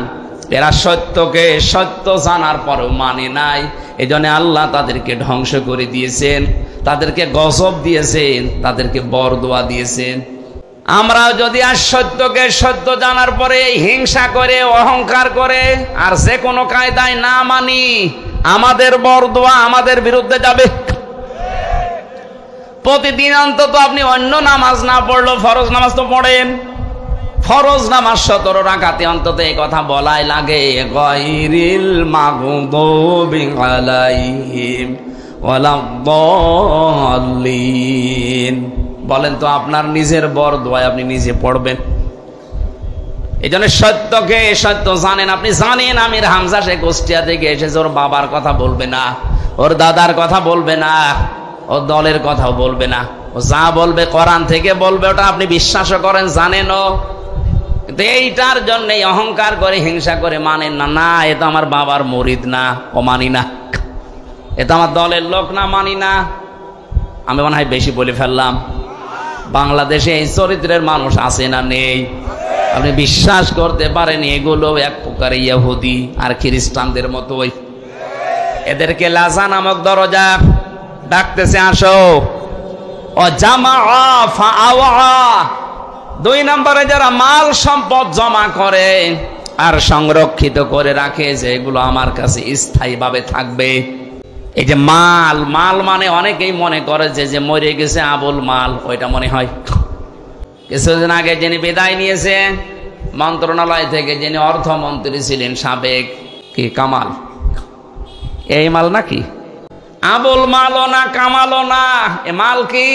এরা সত্যকে সত্য জানার পরেও মানে নাই। এজন্য আল্লাহ তাদেরকে ধ্বংস করে দিয়েছেন, তাদেরকে গজব দিয়েছেন, তাদেরকে বরদোয়া দিয়েছেন। আমরাও যদি আর সত্যকে সত্য জানার পরে হিংসা করে, অহংকার করে, আর যে কোনো কায়দায় না মানি, আমাদের বরদোয়া আমাদের বিরুদ্ধে যাবে। প্রতিদিন অন্তত আপনি অন্য নামাজ না পড়লেও ফরজ নামাজ তো পড়েন। ফরজ নামাজ 17 রাকাতে অন্তত এই কথা বলাই লাগে, গায়রিল মাগদুবি আলাইহিম ওয়ালাদ-দাল্লিন। বলেন তো আপনার নিজের বরদোয়া আপনি নিজে পড়বেন? এই জন্য সত্যকে সত্য জানেন। আপনি জানেন আমির হামজা সে কুষ্টিয়া থেকে এসেছে, ওর বাবার কথা বলবে না, ওর দাদার কথা বলবে না, ওর দলের কথাও বলবে না। ও যা বলবে কোরআন থেকে বলবে, ওটা আপনি বিশ্বাসও করেন, জানেনও। কিন্তু এইটার জন্য অহংকার করে হিংসা করে মানেন না, না এ তো আমার বাবার মুরিদ না, ও মানি না, এ তো আমার দলের লোক না, মানি না। আমি মনে হয় বেশি বলে ফেললাম। বাংলাদেশে এই চরিত্রের মানুষ আছে না নেই? আপনি বিশ্বাস করতে পারেন এগুলো এক প্রকার ইহুদি আর খ্রিস্টানদের মতোই। এদেরকে লাজা নামক দরজা ডাকতেছে, আসো। ও জামা ফাআওয়া, 2 নম্বরে যারা মাল সম্পদ জমা করে আর সংরক্ষিত করে রাখে যে এগুলো আমার কাছে স্থায়ীভাবে থাকবে। এই যে মাল, মাল মানে অনেকেই মনে করে যে মরে গেছে আবুল মাল, ওইটা মনে হয়। কিছুদিন আগে যিনি বিদায় নিয়েছে মন্ত্রণালয় থেকে, যিনি অর্থমন্ত্রী ছিলেন সাবেক, কি কামাল, এই মাল নাকি? আবুল মালও না, কামালও না, এ মাল কি?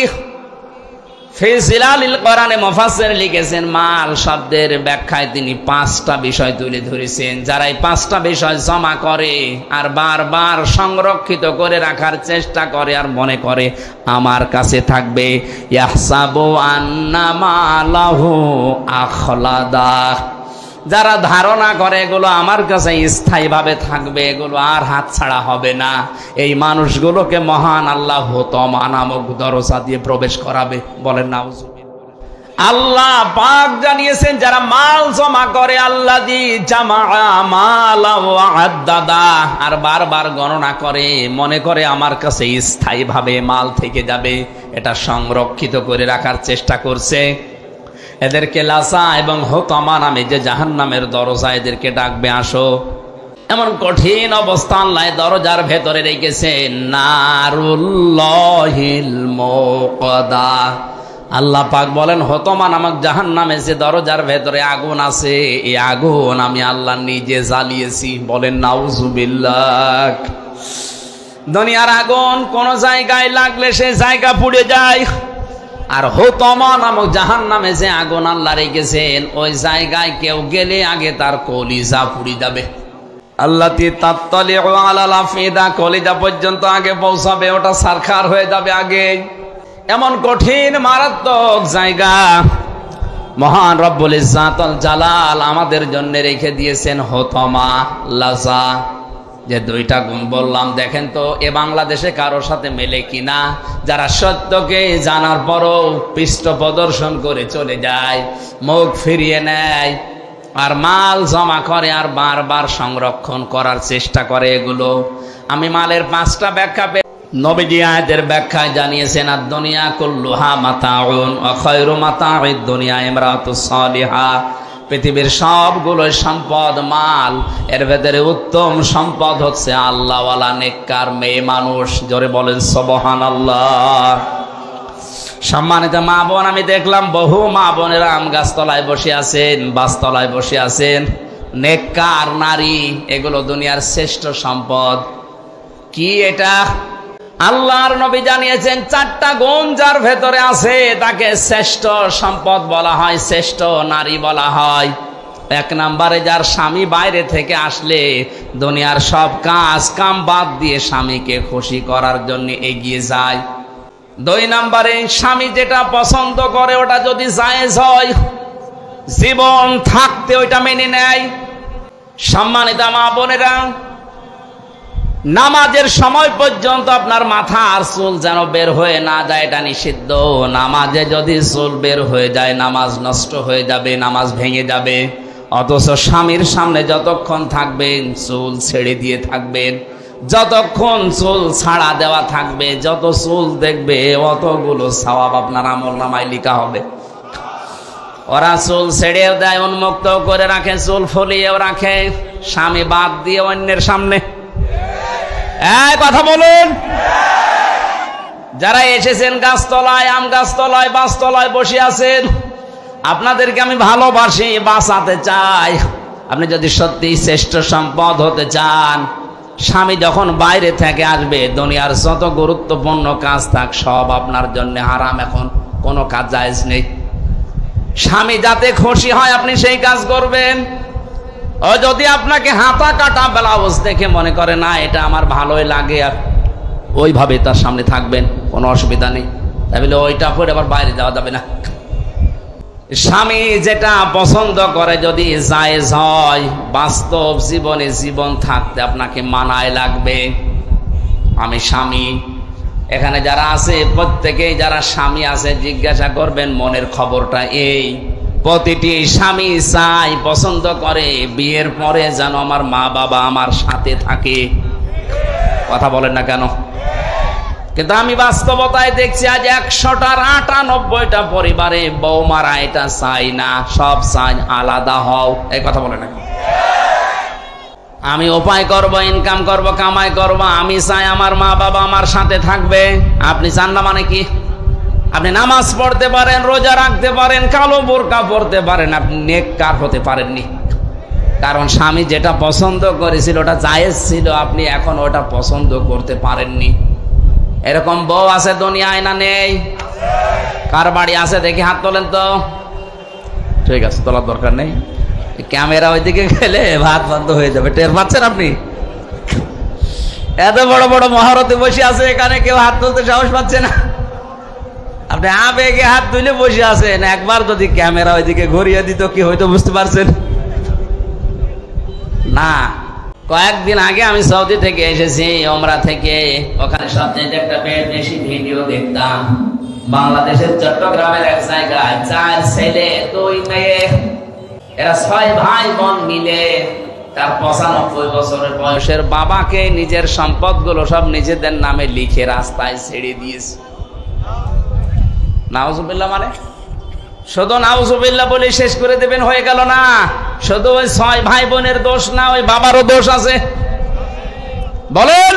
ফি জিলালিল কোরআনে মুফাসসির লিখেছেন, মাল শব্দের ব্যাখ্যায় তিনি 5টা বিষয় তুলে ধরেছেন। যারা এই 5টা বিষয় জমা করে আর বারবার সংরক্ষিত করে রাখার চেষ্টা করে আর মনে করে আমার কাছে থাকবে, ইয়াহসাবু আন্না মালাহু আখলাদা, যারা ধারণা করে এগুলো আমার কাছে স্থায়ীভাবে থাকবে, এগুলো আর হাত ছাড়া হবে না, এই মানুষগুলোকে মহান আল্লাহ হুতমা নামক দরজা দিয়ে প্রবেশ করাবে। বলেন নাউযুবিল্লাহ। আল্লাহ পাক জানিয়েছেন যারা মাল জমা করে, আল্লাযী জামাআ মালা ওয়া আদ্দাদা, আর বারবার গণনা করে, মনে করে আমার কাছে স্থায়ীভাবে মাল থেকে যাবে, এটা সংরক্ষিত করে রাখার চেষ্টা করছে, এদেরকে লাসা এবং হুতামা নামে যে জাহান্নামের দরজা এদেরকে ডাকবে, আসো। এমন কঠিন অবস্থা আল্লাহ দরজার ভেতরে রেখেছেন, নারুল্লাহিল মুকাদা। আল্লাহ পাক বলেন হুতামা নামক জাহান্নামে যে দরজার ভেতরে আগুন আছে, এই আগুন আমি আল্লাহ নিজে জ্বালিয়েছি। বলেন নাউযুবিল্লাহ। দুনিয়ার আগুন কোন জায়গায় লাগলে সে জায়গা পুড়ে যায়, আর হুতামা নামক জাহান্নামে যে আগুন আল্লাহ রেখেছেন, ওই জায়গায় কেউ গেলে আগে তার কলিজা পুড়ে যাবে। আল্লাতি তাত্তালিউ আলাল আফিদা, কলিজা পর্যন্ত আগে পৌঁছাবে, ওটা সারখার হয়ে যাবে আগে। এমন কঠিন মারাত্মক জায়গা মহান রব্বুল ইজ্জাতুল জালাল আমাদের জন্য রেখে দিয়েছেন হুতামা, লাজা। যে 2টা গুণ বললাম, দেখেন তো এ বাংলাদেশে কারোর সাথে মেলে কিনা? যারা সত্যকে জানার পরও পৃষ্ঠ প্রদর্শন করে চলে যায়, মুখ ফিরিয়ে নেয়, আর মাল জমা করে আর বারবার সংরক্ষণ করার চেষ্টা করে। এগুলো আমি মালের 5টা ব্যাখ্যা নবীজি আয়াতের ব্যাখ্যায় জানিয়েছেন, আদ-দুনিয়া কুল্লুহা মাতাউন ওয়া খায়রু মাতাউদ দুনিয়া ইমরাতুস সালিহা, পৃথিবীর সবগুলো সম্পদ মাল, এর ভেতরে উত্তম সম্পদ হচ্ছে আল্লাহওয়ালা নেককার মেয়ে মানুষ। জোরে বলেন সুবহানাল্লাহ। সম্মানিত মা বোন, আমি দেখলাম বহু মা বোনেরা আম গাছতলায় বসে আছেন, বাসতলায় বসে আছেন, নেককার নারী, এগুলো দুনিয়ার শ্রেষ্ঠ সম্পদ। কি এটা? আল্লাহর নবী জানিয়েছেন 4টা গুণ যার ভেতরে আছে তাকে শ্রেষ্ঠ সম্পদ বলা হয়, শ্রেষ্ঠ নারী বলা হয়। 1 নম্বরে যার স্বামী বাইরে থেকে আসলে দুনিয়ার সব কাজ কাম বাদ দিয়ে স্বামীকে খুশি করার জন্য এগিয়ে যায়। 2 নম্বরে স্বামী যেটা পছন্দ করে ওটা যদি জায়েজ হয়, জীবন থাকতে ওইটা মেনে নেয়। সম্মানিত মা বোনেরা, নামাজের সময় পর্যন্ত আপনার মাথা আর চুল যেন বের হয়ে না যায়, এটা নিষিদ্ধ। নামাজে যদি চুল বের হয়ে যায় নামাজ নষ্ট হয়ে যাবে, নামাজ ভেঙে যাবে। অথচ স্বামীর সামনে যতক্ষণ থাকবেন চুল ছেড়ে দিয়ে থাকবেন, যতক্ষণ চুল ছাড়া দেওয়া থাকবে, যত চুল দেখবে অতগুলো সওয়াব আপনার আমলনামায় লেখা হবে। ওরা চুল ছেড়েও দেয়, উন্মুক্ত করে রাখে, চুল ফলিয়েও রাখে, স্বামী বাদ দিয়ে অন্যের সামনে। কথা বলুন। যারা এসেছেন গাছতলায়, আম গাছতলায়, বাসতলায় বসে আছেন, আপনাদেরকে আমি ভালোবাসি, বাঁচাতে চাই। আপনি যদি সত্যি শ্রেষ্ঠ সম্পদ হতে চান, স্বামী যখন বাইরে থেকে আসবে দুনিয়ার যত গুরুত্বপূর্ণ কাজ থাক সব আপনার জন্য হারাম। এখন কোনো কাজ জায়েজ নেই। স্বামী যাতে খুশি হয় আপনি সেই কাজ করবেন। ও যদি আপনাকে হাতা কাটা ব্লাউজ দেখে মনে করে না এটা আমার ভালোই লাগে, আর ওইভাবে তার সামনে থাকবেন, কোনো অসুবিধা নেই। তাই বলে ওইটা পরে আবার বাইরে যাওয়া যাবে না। স্বামী যেটা পছন্দ করে যদি জায়েজ হয়, বাস্তব জীবনে জীবন থাকতে আপনাকে মানায় লাগবে। আমি স্বামী, এখানে যারা আছে প্রত্যেকেই যারা স্বামী আছে জিজ্ঞাসা করবেন মনের খবরটা এই, প্রতিটি স্বামী চাই, পছন্দ করে বিয়ের পরে যেন আমার মা বাবা আমার সাথে থাকে। কথা বলেন না কেন? কিন্তু আমি বাস্তবতায় দেখছি আজ 100টার 98টা পরিবারে বৌমারা এটা চাই না, সব চাই আলাদা হও। এই কথা বলে না, আমি উপায় করব, ইনকাম করব, কামাই করব, আমি চাই আমার মা বাবা আমার সাথে থাকবে। আপনি চান না মানে কি? আপনি নামাজ পড়তে পারেন, রোজা রাখতে পারেন, কালো বোরকা পড়তে পারেন, আপনি নেককার হতে পারেননি, কারণ স্বামী যেটা পছন্দ করেছিল ওটা জায়েজ ছিল, আপনি এখন ওটা পছন্দ করতে পারেননি। এরকম বউ আছে দুনিয়ায় না নেই? কার বাড়ি আছে দেখি হাত তোলেন তো। ঠিক আছে, তোলার দরকার নেই, ক্যামেরা ওইদিকে গেলে ভাত বন্ধ হয়ে যাবে, টের পাচ্ছেন আপনি? এত বড় বড় মহারতে বসে আছে, এখানে কেউ হাত তুলতে সাহস পাচ্ছে না। আপনি আবেগে হাত তুলে বসে আছেন, একবার যদি ক্যামেরা ওইদিকে ঘুরিয়ে দিত কি হয়তো বুঝতে পারছেন না। কয়েকদিন আগে আমি সৌদি থেকে এসেছি, ওমরা থেকে। ওখানে সবচেয়ে একটা বেশি ভিডিও দেখতাম বাংলাদেশের চট্টগ্রামের এক জায়গায় 4 ছেলে 2 মেয়ে, এরা 6 ভাই বোন মিলে তার 95 বছরের বয়সের বাবাকে নিজের সম্পদগুলো সব নিজেদের নামে লিখে রাস্তায় ছেড়ে দিয়েছে। নাউজুবিল্লাহ, মানে শুধু নাউজুবিল্লাহ বলে শেষ করে দেবেন হয়ে গেল না। শুধু ওই 6 ভাই বোনের দোষ না, ওই বাবারও দোষ আছে। বলেন,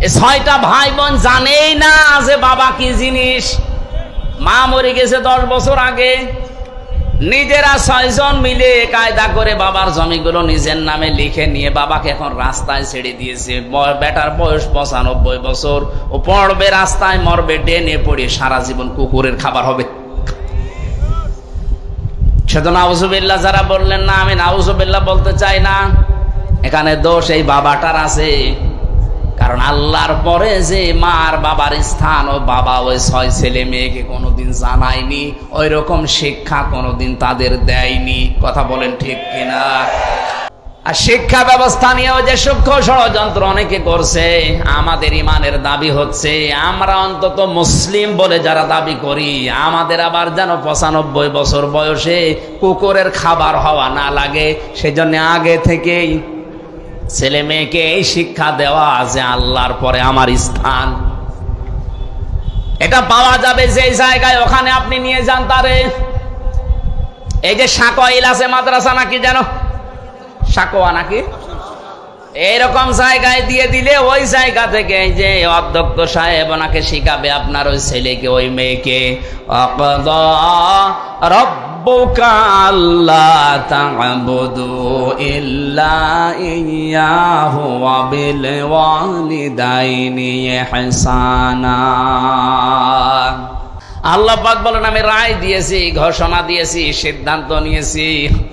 এই 6টা ভাই বোন জানেই না যে বাবা কি জিনিস। মা মরে গেছে 10 বছর আগে, নিজেরা 6 জন মিলে কায়দা করে বাবার জমিগুলো নিজের নামে লিখে নিয়ে বাবাকে এখন রাস্তায় ছেড়ে দিয়েছে। বেটার বয়স 95 বছর, ও পড়বে রাস্তায়, মরবে ডেনে পড়ে, সারা জীবন কুকুরের খাবার হবে। সেতো নাউজুবিল্লাহ যারা বললেন না, আমি নাউজুবিল্লাহ বলতে চাই না, এখানে দোষ এই বাবাটার আছে। কারণ আল্লাহর পরে যে মার বাবার স্থান, ও বাবা ওই 6 ছেলে মেয়েকে কোনোদিন জানায়নি, ওই রকম শিক্ষা কোনোদিন তাদের দেয়নি। কথা বলেন ঠিক কিনা? আর শিক্ষা ব্যবস্থা নিয়েও যে সূক্ষ্ম ষড়যন্ত্র অনেকে করছে। আমাদের ইমানের দাবি হচ্ছে আমরা অন্তত মুসলিম বলে যারা দাবি করি, আমাদের আবার যেন 95 বছর বয়সে কুকুরের খাবার হওয়া না লাগে, সেজন্য আগে থেকেই ছেলে মেয়েকে এই শিক্ষা দেওয়া যে আল্লাহর পরে আমার স্থান। এটা পাওয়া যাবে যে জায়গায়, ওখানে আপনি নিয়ে যান তারে। এই যে সাকোয়াইল আছে মাদ্রাসা নাকি যেন, সাকোয়া নাকি, এইরকম জায়গায় দিয়ে দিলে ওই জায়গা থেকে এই যে অধ্যক্ষ সাহেব ওনাকে শিখাবে আপনার ওই ছেলেকে ওই মেয়েকে। রব্বুকা আল্লা তা'বুদু ইল্লা ইয়্যাহু ওয়া বিল ওয়ালিদাইনি ইহসানা। আল্লাহ পাক বলেন আমি রায় দিয়েছি, ঘোষণা দিয়েছি, সিদ্ধান্ত নিয়েছি,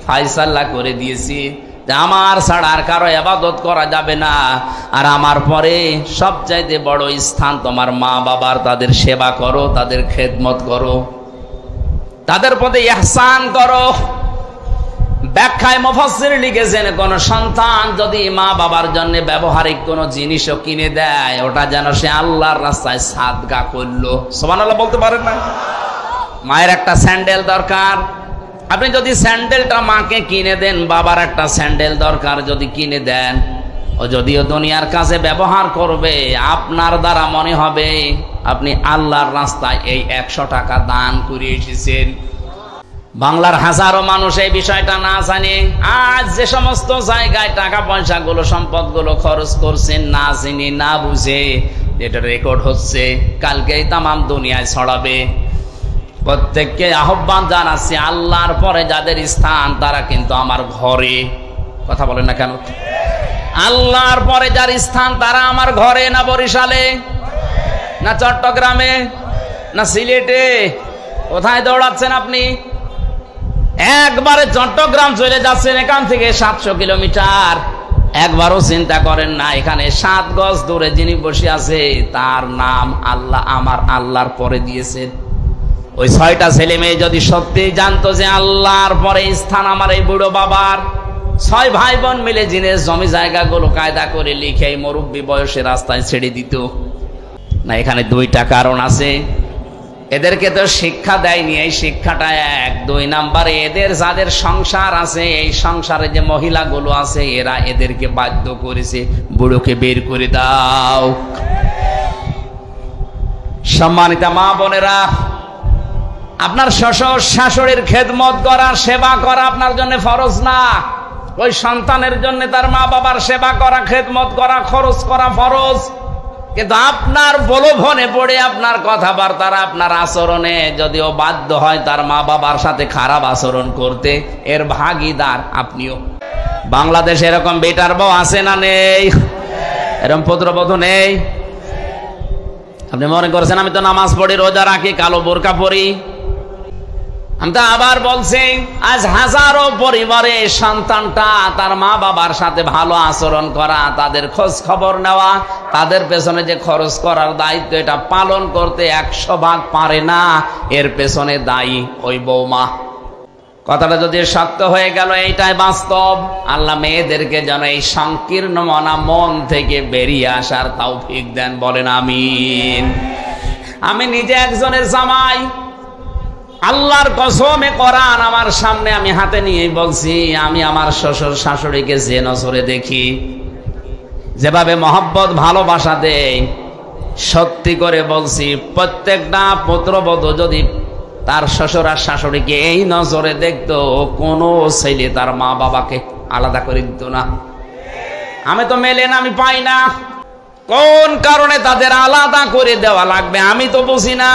ফায়সালা করে দিয়েছি যে আমার ছাড়া আর কারো ইবাদত করা যাবে না, আর আমার পরে সবচাইতে বড় স্থান তোমার মা বাবার। তাদের সেবা করো, তাদের খেদমত করো, তাদের প্রতি ইহসান করো। ব্যাখ্যায় মুফাসসির লিখেছেন কোন সন্তান যদি মা বাবার জন্য ব্যবহারিক কোন জিনিসও কিনে দেয়, ওটা যেন সে আল্লাহর রাস্তায় সাদকা করলো। সুবহানাল্লাহ বলতে পারেন না? মায়ের একটা স্যান্ডেল দরকার, আপনি যদি স্যান্ডেলটা মাকে কিনে দেন, বাবার একটা স্যান্ডেল দরকার যদি কিনে দেন, ও যদিও দুনিয়ার কাছে ব্যবহার করবে, আপনার দ্বারা মনে হবে আপনি আল্লাহর রাস্তায় এই 100 টাকা দান করে এসেছেন। বাংলার হাজারো মানুষ এই বিষয়টা না জানে আজ যে সমস্ত জায়গায় টাকা পয়সা গুলো সম্পদ গুলো খরচ করছেন, না জেনে না বুঝে, এটা রেকর্ড হচ্ছে, কালকেই তামাম দুনিয়ায় ছড়াবে। প্রত্যেককে আহ্বান জানাচ্ছি, আল্লাহর পরে যাদের স্থান তারা কিন্তু আমার ঘরে। কথা বলেন না কেন? আল্লাহর পরে যার স্থান তারা আমার ঘরে, না বরিশালে, না চট্টগ্রামে, না সিলেটে। কোথায় দৌড়াচ্ছেন আপনি? একবারে চট্টগ্রাম চলে যাচ্ছেন, এখান থেকে 700 কিলোমিটার। একবারও চিন্তা করেন না এখানে 7 গজ দূরে যিনি বসে আছে তার নাম আল্লাহ আমার আল্লাহর পরে দিয়েছেন। ওই 6টা ছেলে মেয়ে যদি সত্যি জানতো যে আল্লাহর পরে স্থান আমার এই বুড়ো বাবার, 6 ভাই বোন মিলে জিনের জমি জায়গাগুলো কায়দা করে লিখে এই মুরব্বী বয়সে রাস্তায় ছেড়ে দিত না। এখানে 2টা কারণ আছে। এদেরকে তো শিক্ষা দেয়নি, এই শিক্ষাটা 1। 2 নাম্বারে এদের যাদের সংসার আছে, এই সংসারে যে মহিলাগুলো আছে এরা এদেরকে বাধ্য করেছে, বুড়োকে বের করে দাও। সম্মানিতা মা বোনেরা, আপনার শ্বশুর শাশুড়ির খেদমত করা, সেবা করা আপনার জন্য ফরজ না। ওই সন্তানের জন্য তার মা বাবার সেবা করা, খেদমত করা, খরচ করা ফরজ। কিন্তু আপনার প্রলোভনে পড়ে আপনার কথাবার্তার, আপনার আচরণে যদিও বাধ্য হয় তার মা বাবার সাথে খারাপ আচরণ করতে, এর ভাগীদার আপনিও। বাংলাদেশে এরকম বেটার বউ আছে না নেই? এরকম পুত্রবধূ নেই? আপনি মনে করছেন আমি তো নামাজ পড়ি, রোজা রাখি, কালো বোরকা পরি। আমি তো আবার বলছি, আজ হাজারো পরিবারে সন্তানটা তার মা বাবার সাথে ভালো আচরণ করা, তাদের খোঁজ খবর নেওয়া, তাদের পেছনে যে খরচ করার দায়িত্ব এটা পালন করতে 100 ভাগ পারে না। এর পেছনে দায়ী ওই বৌমা। কথাটা যদি সত্য হয়ে গেল, এইটাই বাস্তব। আল্লাহ মেয়েদেরকে যেন এই সংকীর্ণ মনা মন থেকে বেরিয়ে আসার তৌফিক দেন, বলেন আমিন। আমি নিজে একজনের জামাই, আল্লাহর কসমে কোরআন আমার সামনে আমি হাতে নিয়ে বলছি, আমি আমার শ্বশুর শাশুড়িকে যে নজরে দেখি, যেভাবে মহব্বত ভালোবাসা দেয়, সত্যি করে বলছি প্রত্যেকটা পুত্রবধূ যদি তার শ্বশুর আর শাশুড়িকে এই নজরে দেখতো, কোনো ছেলে তার মা বাবাকে আলাদা করে দিত না। আমি তো মেলেন আমি পাই না, কোন কারণে তাদের আলাদা করে দেওয়া লাগবে আমি তো বুঝি না।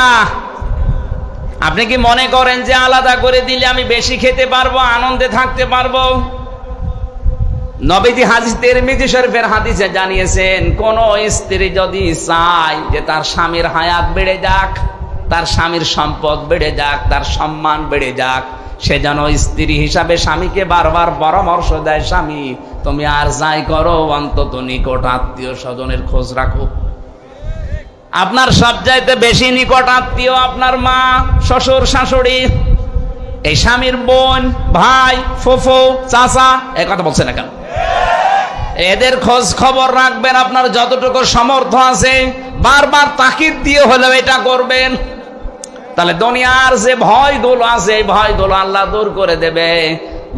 আপনি কি মনে করেন যে আলাদা করে দিলে আমি বেশি খেতে পারবো, আনন্দে থাকতে পারবো? নবীজি হাদিস তিরমিজি শরীফের হাদিসে জানিয়েছেন, কোন স্ত্রী যদি চায় যে তার স্বামীর হায়াত বেড়ে যাক, তার স্বামীর সম্পদ বেড়ে যাক, তার সম্মান বেড়ে যাক, সে যেন স্ত্রী হিসাবে স্বামীকে বারবার পরামর্শ দেয়, স্বামী তুমি আর যাই করো অন্তত নিকট আত্মীয় স্বজনের খোঁজ রাখো। আপনার সবচাইতে বেশি নিকট আত্মীয় আপনার মা, শ্বশুর শাশুড়ি, এই স্বামীর বোন, ভাই, ফুফু, চাচা, এই কথা বলছে না কেন? এদের খোঁজ খবর রাখবেন আপনার যতটুকু সামর্থ্য আছে, বারবার তাকিদ দিয়ে হলেও এটা করবেন। তাহলে দুনিয়ার যে ভয়গুলো আছে এই ভয়গুলো আল্লাহ দূর করে দেবে।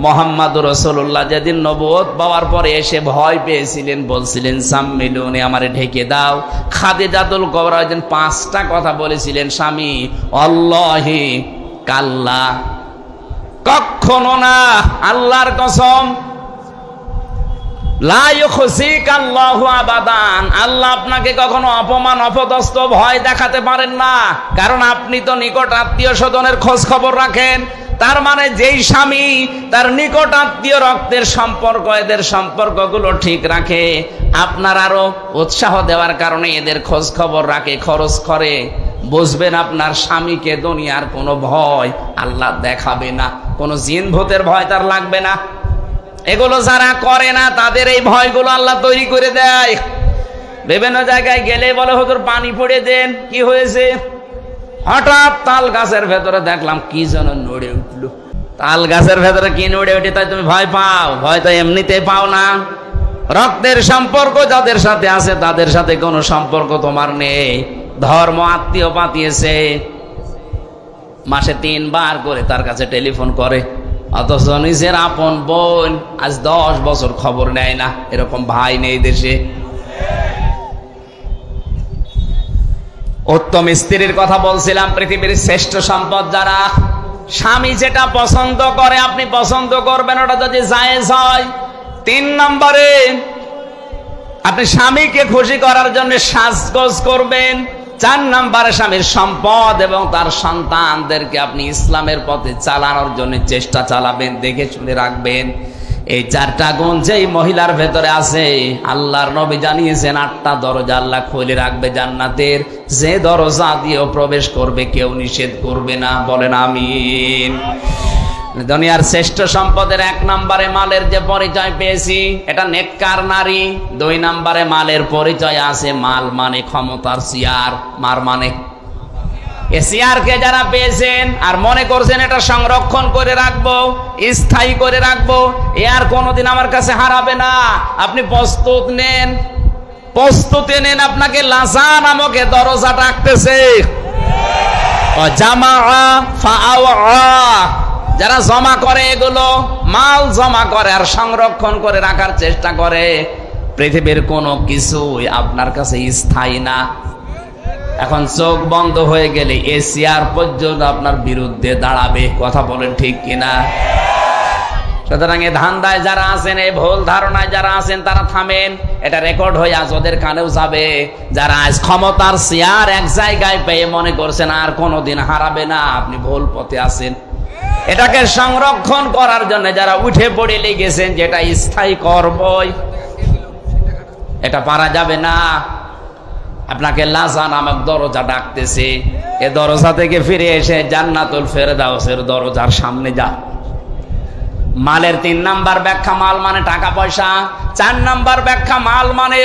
মুহাম্মদুর রাসূলুল্লাহ যেদিন নবুয়ত পাওয়ার পরে এসে ভয় পেয়েছিলেন, বলছিলেন সাম্মিলুনি, আমারে ঢেকে দাও। খাদিজাতুল কুবরা যেদিন 5টা কথা বলেছিলেন, স্বামী আল্লাহি কাল্লা, কখনো না, আল্লাহর কসম, লা ইউখজিকাল্লাহু আবাদান, আল্লাহ আপনাকে কখনো অপমান অপদস্থ ভয় দেখাতে পারেন না, কারণ আপনি তো নিকট আত্মীয় স্বজনের খোঁজ খবর রাখেন। তার মানে যেই স্বামী তার নিকট আত্মীয় রক্তের সম্পর্ক, এদের সম্পর্কগুলো ঠিক রাখে, আপনার আরো উৎসাহ দেওয়ার কারণে এদের খোঁজ খবর রাখে, খরচ করে, বুঝবেন আপনার স্বামীকে দুনিয়ার কোনো ভয় আল্লাহ দেখাবে না, কোনো জিন ভূতের ভয় তার লাগবে না। এগুলো যারা করে না তাদের এই ভয়গুলো আল্লাহ তৈরি করে দেয়। বিভিন্ন জায়গায় গেলে বলে হুজুর পানি পড়ে দেন, কি হয়েছে? হঠাৎ তাল গাছের ভেতরে দেখলাম কি যেন নড়ে উঠলো। তাল গাছের ভেতরে কি নড়ে উঠে তাই তুমি ভয় পাও? ভয় তো এমনিতে পাও না। রক্তের সম্পর্ক যাদের সাথে আছে তাদের সাথে কোনো সম্পর্ক তোমার নেই, ধর্ম আত্মীয় পাতিয়েছে, মাসে 3 বার করে তার কাছে টেলিফোন করে, অথচ নিজের আপন বোন আজ 10 বছর খবর নেয় না। এরকম ভাই নেই দেশে। উত্তম স্ত্রীর কথা বলছিলাম, পৃথিবীর শ্রেষ্ঠ সম্পদ যারা, স্বামী যেটা পছন্দ করে আপনি পছন্দ করবেন, ওটা যদি জায়েজ হয়। 3 নম্বরে আপনি স্বামীকে খুশি করার জন্য সাজগোজ করবেন। 4 নম্বরে স্বামীর সম্পদ এবং তার সন্তানদেরকে আপনি ইসলামের পথে চালানোর জন্য চেষ্টা চালাবেন, দেখে শুনে রাখবেন। এই 4টা গুণ যেই মহিলার ভেতরে আছে, আল্লাহর নবী জানিয়েছেন 8টা দরজা আল্লাহ খুলে রাখবে জান্নাতের, যে দরজা দিয়েও প্রবেশ করবে কেউ নিষেধ করবে না, বলেন আমিন। দুনিয়ার শ্রেষ্ঠ সম্পদের 1 নম্বরে মালের যে পরিচয় পেয়েছি, এটা নেককার নারী। 2 নম্বরে মালের পরিচয় আছে, মাল মানে ক্ষমতার চেয়ার, মার মানে এসিআরকে যারা পেয়েছেন আর মনে করছেন এটা সংরক্ষণ করে রাখবো, স্থায়ী করে রাখবো, এ আর কোনোদিন আমার কাছে হারাবে না, আপনি প্রস্তুত নেন, প্রস্তুতি নেন। আপনাকে লাসা নামক দরজা ডাকতেছে। যারা জমা করে, এগুলো মাল জমা করে আর সংরক্ষণ করে রাখার চেষ্টা করে, পৃথিবীর কোনো কিছুই আপনার কাছে স্থায়ী না। এখন চোখ বন্ধ হয়ে গেলে এসিআর পর্যন্ত আপনার বিরুদ্ধে দাঁড়াবে। কথা বলেন ঠিক কিনা? সুতরাং এই ধান্দায় যারা আছেন, এই ভুল ধারণায় যারা আছেন, তারা থামেন। এটা রেকর্ড হয়ে আজ ওদের কানেও যাবে। যারা আজ ক্ষমতার চেয়ার এক জায়গায় পেয়ে মনে করছেন আর কোনোদিন হারাবে না, আপনি ভুল পথে আছেন। এটাকে সংরক্ষণ করার জন্য যারা উঠে পড়ে লেগেছেন, যেটা স্থায়ী করবই, এটা পারা যাবে না। আপনাকে লাসা নামক দরজা ডাকতেছে। এ দরজা থেকে ফিরে এসে জান্নাতুল ফেরদাউসের দরজার সামনে যা। মালের 3 নাম্বার ব্যাখ্যা, মাল মানে টাকা পয়সা। 4 নাম্বার ব্যাখ্যা, মাল মানে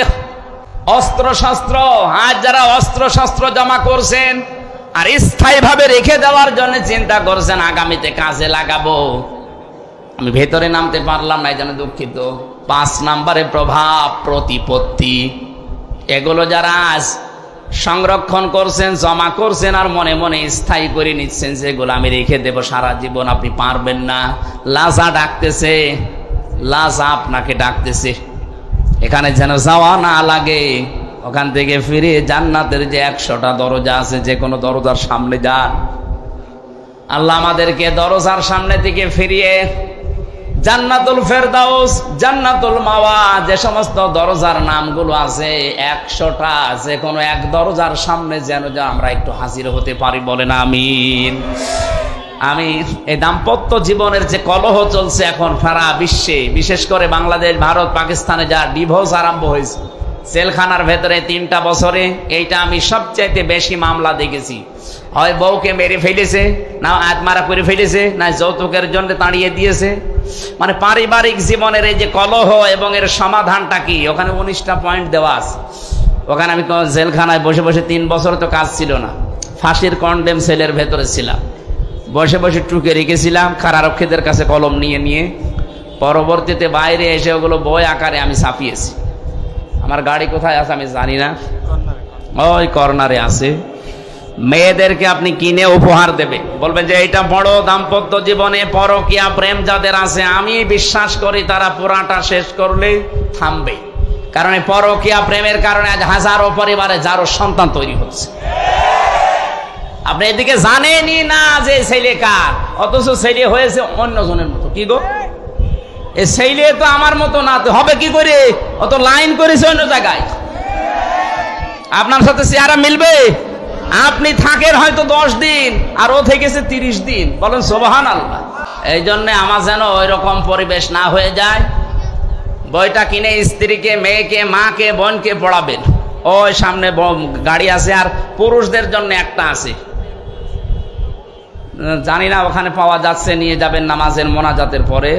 অস্ত্র শস্ত্র। আজ যারা অস্ত্র শস্ত্র জমা করছেন আর স্থায়ী ভাবে রেখে দেওয়ার জন্য চিন্তা করছেন আগামীতে কাজে লাগাবো, আমি ভেতরে নামতে পারলাম না, এই জন্য দুঃখিত। 5 নাম্বারে প্রভাব প্রতিপত্তি। এগুলো যারা আজ সংরক্ষণ করছেন, জমা করছেন আর মনে মনে স্থায়ী করে নিচ্ছেন, যেগুলো আমি রেখে দেব সারা জীবন, আপনি পারবেন না। লাজা ডাকতেছে, লাজা আপনাকে ডাকতেছে। এখানে যেন যাওয়া না লাগে, ওখান থেকে ফিরে জান্নাতের যে 100টা দরজা আছে, যে কোনো দরজার সামনে যান। আল্লাহ আমাদেরকে দরজার সামনে থেকে ফিরিয়ে জান্নাতুল ফেরদাউস, জান্নাতুল মাওয়া, যে সমস্ত দরজার নামগুলো আছে 100টা, যে কোনো এক দরজার সামনে যেন আমরা একটু হাজির হতে পারি। বলেন আমিন। আমি এই দাম্পত্য জীবনের যে কলহ চলছে এখন সারা বিশ্বে, বিশেষ করে বাংলাদেশ, ভারত, পাকিস্তানে যা ডিভোর্স আরম্ভ হয়েছে জেলখানার ভেতরে 3টা বছরে, এইটা আমি সবচাইতে বেশি মামলা দেখেছি। হয় বউকে মেরে ফেলেছে, না আত্মারা করে ফেলেছে, না যৌতুকের জন্য তাড়িয়ে দিয়েছে। মানে পারিবারিক জীবনের এই যে কলহ এবং এর সমাধানটা কি, ওখানে 19টা পয়েন্ট দেওয়া আছে। ওখানে আমি জেলখানায় বসে বসে 3 বছর তো কাজ ছিল না, ফাঁসির কন্ডেম সেলের ভেতরে ছিলাম, বসে বসে টুকে রেখেছিলাম কারারক্ষীদের কাছে কলম নিয়ে নিয়ে। পরবর্তীতে বাইরে এসে ওগুলো বই আকারে আমি ছাপিয়েছি। আমার গাড়ি কোথায় আছে আমি জানি না, ওই কর্নারে আছে। মেয়েদেরকে আপনি কিনে উপহার দেবে, বলবেন যে এটা বড় দাম্পত্য জীবনে পরকীয়া প্রেম যাদের আছে, আমি বিশ্বাস করি তারা পুরাটা শেষ করলে থামবে। কারণ এই পরকীয়া প্রেমের কারণে আজ হাজারো পরিবারে যারো সন্তান তৈরি হচ্ছে। আপনি এদিকে জানেনই না যে ছেলে কার, অথচ ছেলে হয়েছে অন্যজনের মতো। কি গো, এ ছেলে তো আমার মতো না, তো হবে কি করে? অত লাইন করেছে অন্য জায়গায়, আপনার সাথে চেহারা মিলবে? আপনি থাকেন হয়তো 10 দিন আর ও থেকেছে 30 দিন। বলেন সুবহানাল্লাহ। এই জন্য আমার যেন ওই রকম পরিবেশ না হয়ে যায়। বইটা কিনে স্ত্রীকে, মেয়েকে, মাকে, বোনকে পড়াবেন। ওই সামনে গাড়ি আছে, আর পুরুষদের জন্য একটা আছে, জানি না ওখানে পাওয়া যাচ্ছে, নিয়ে যাবেন নামাজের মোনাজাতের পরে।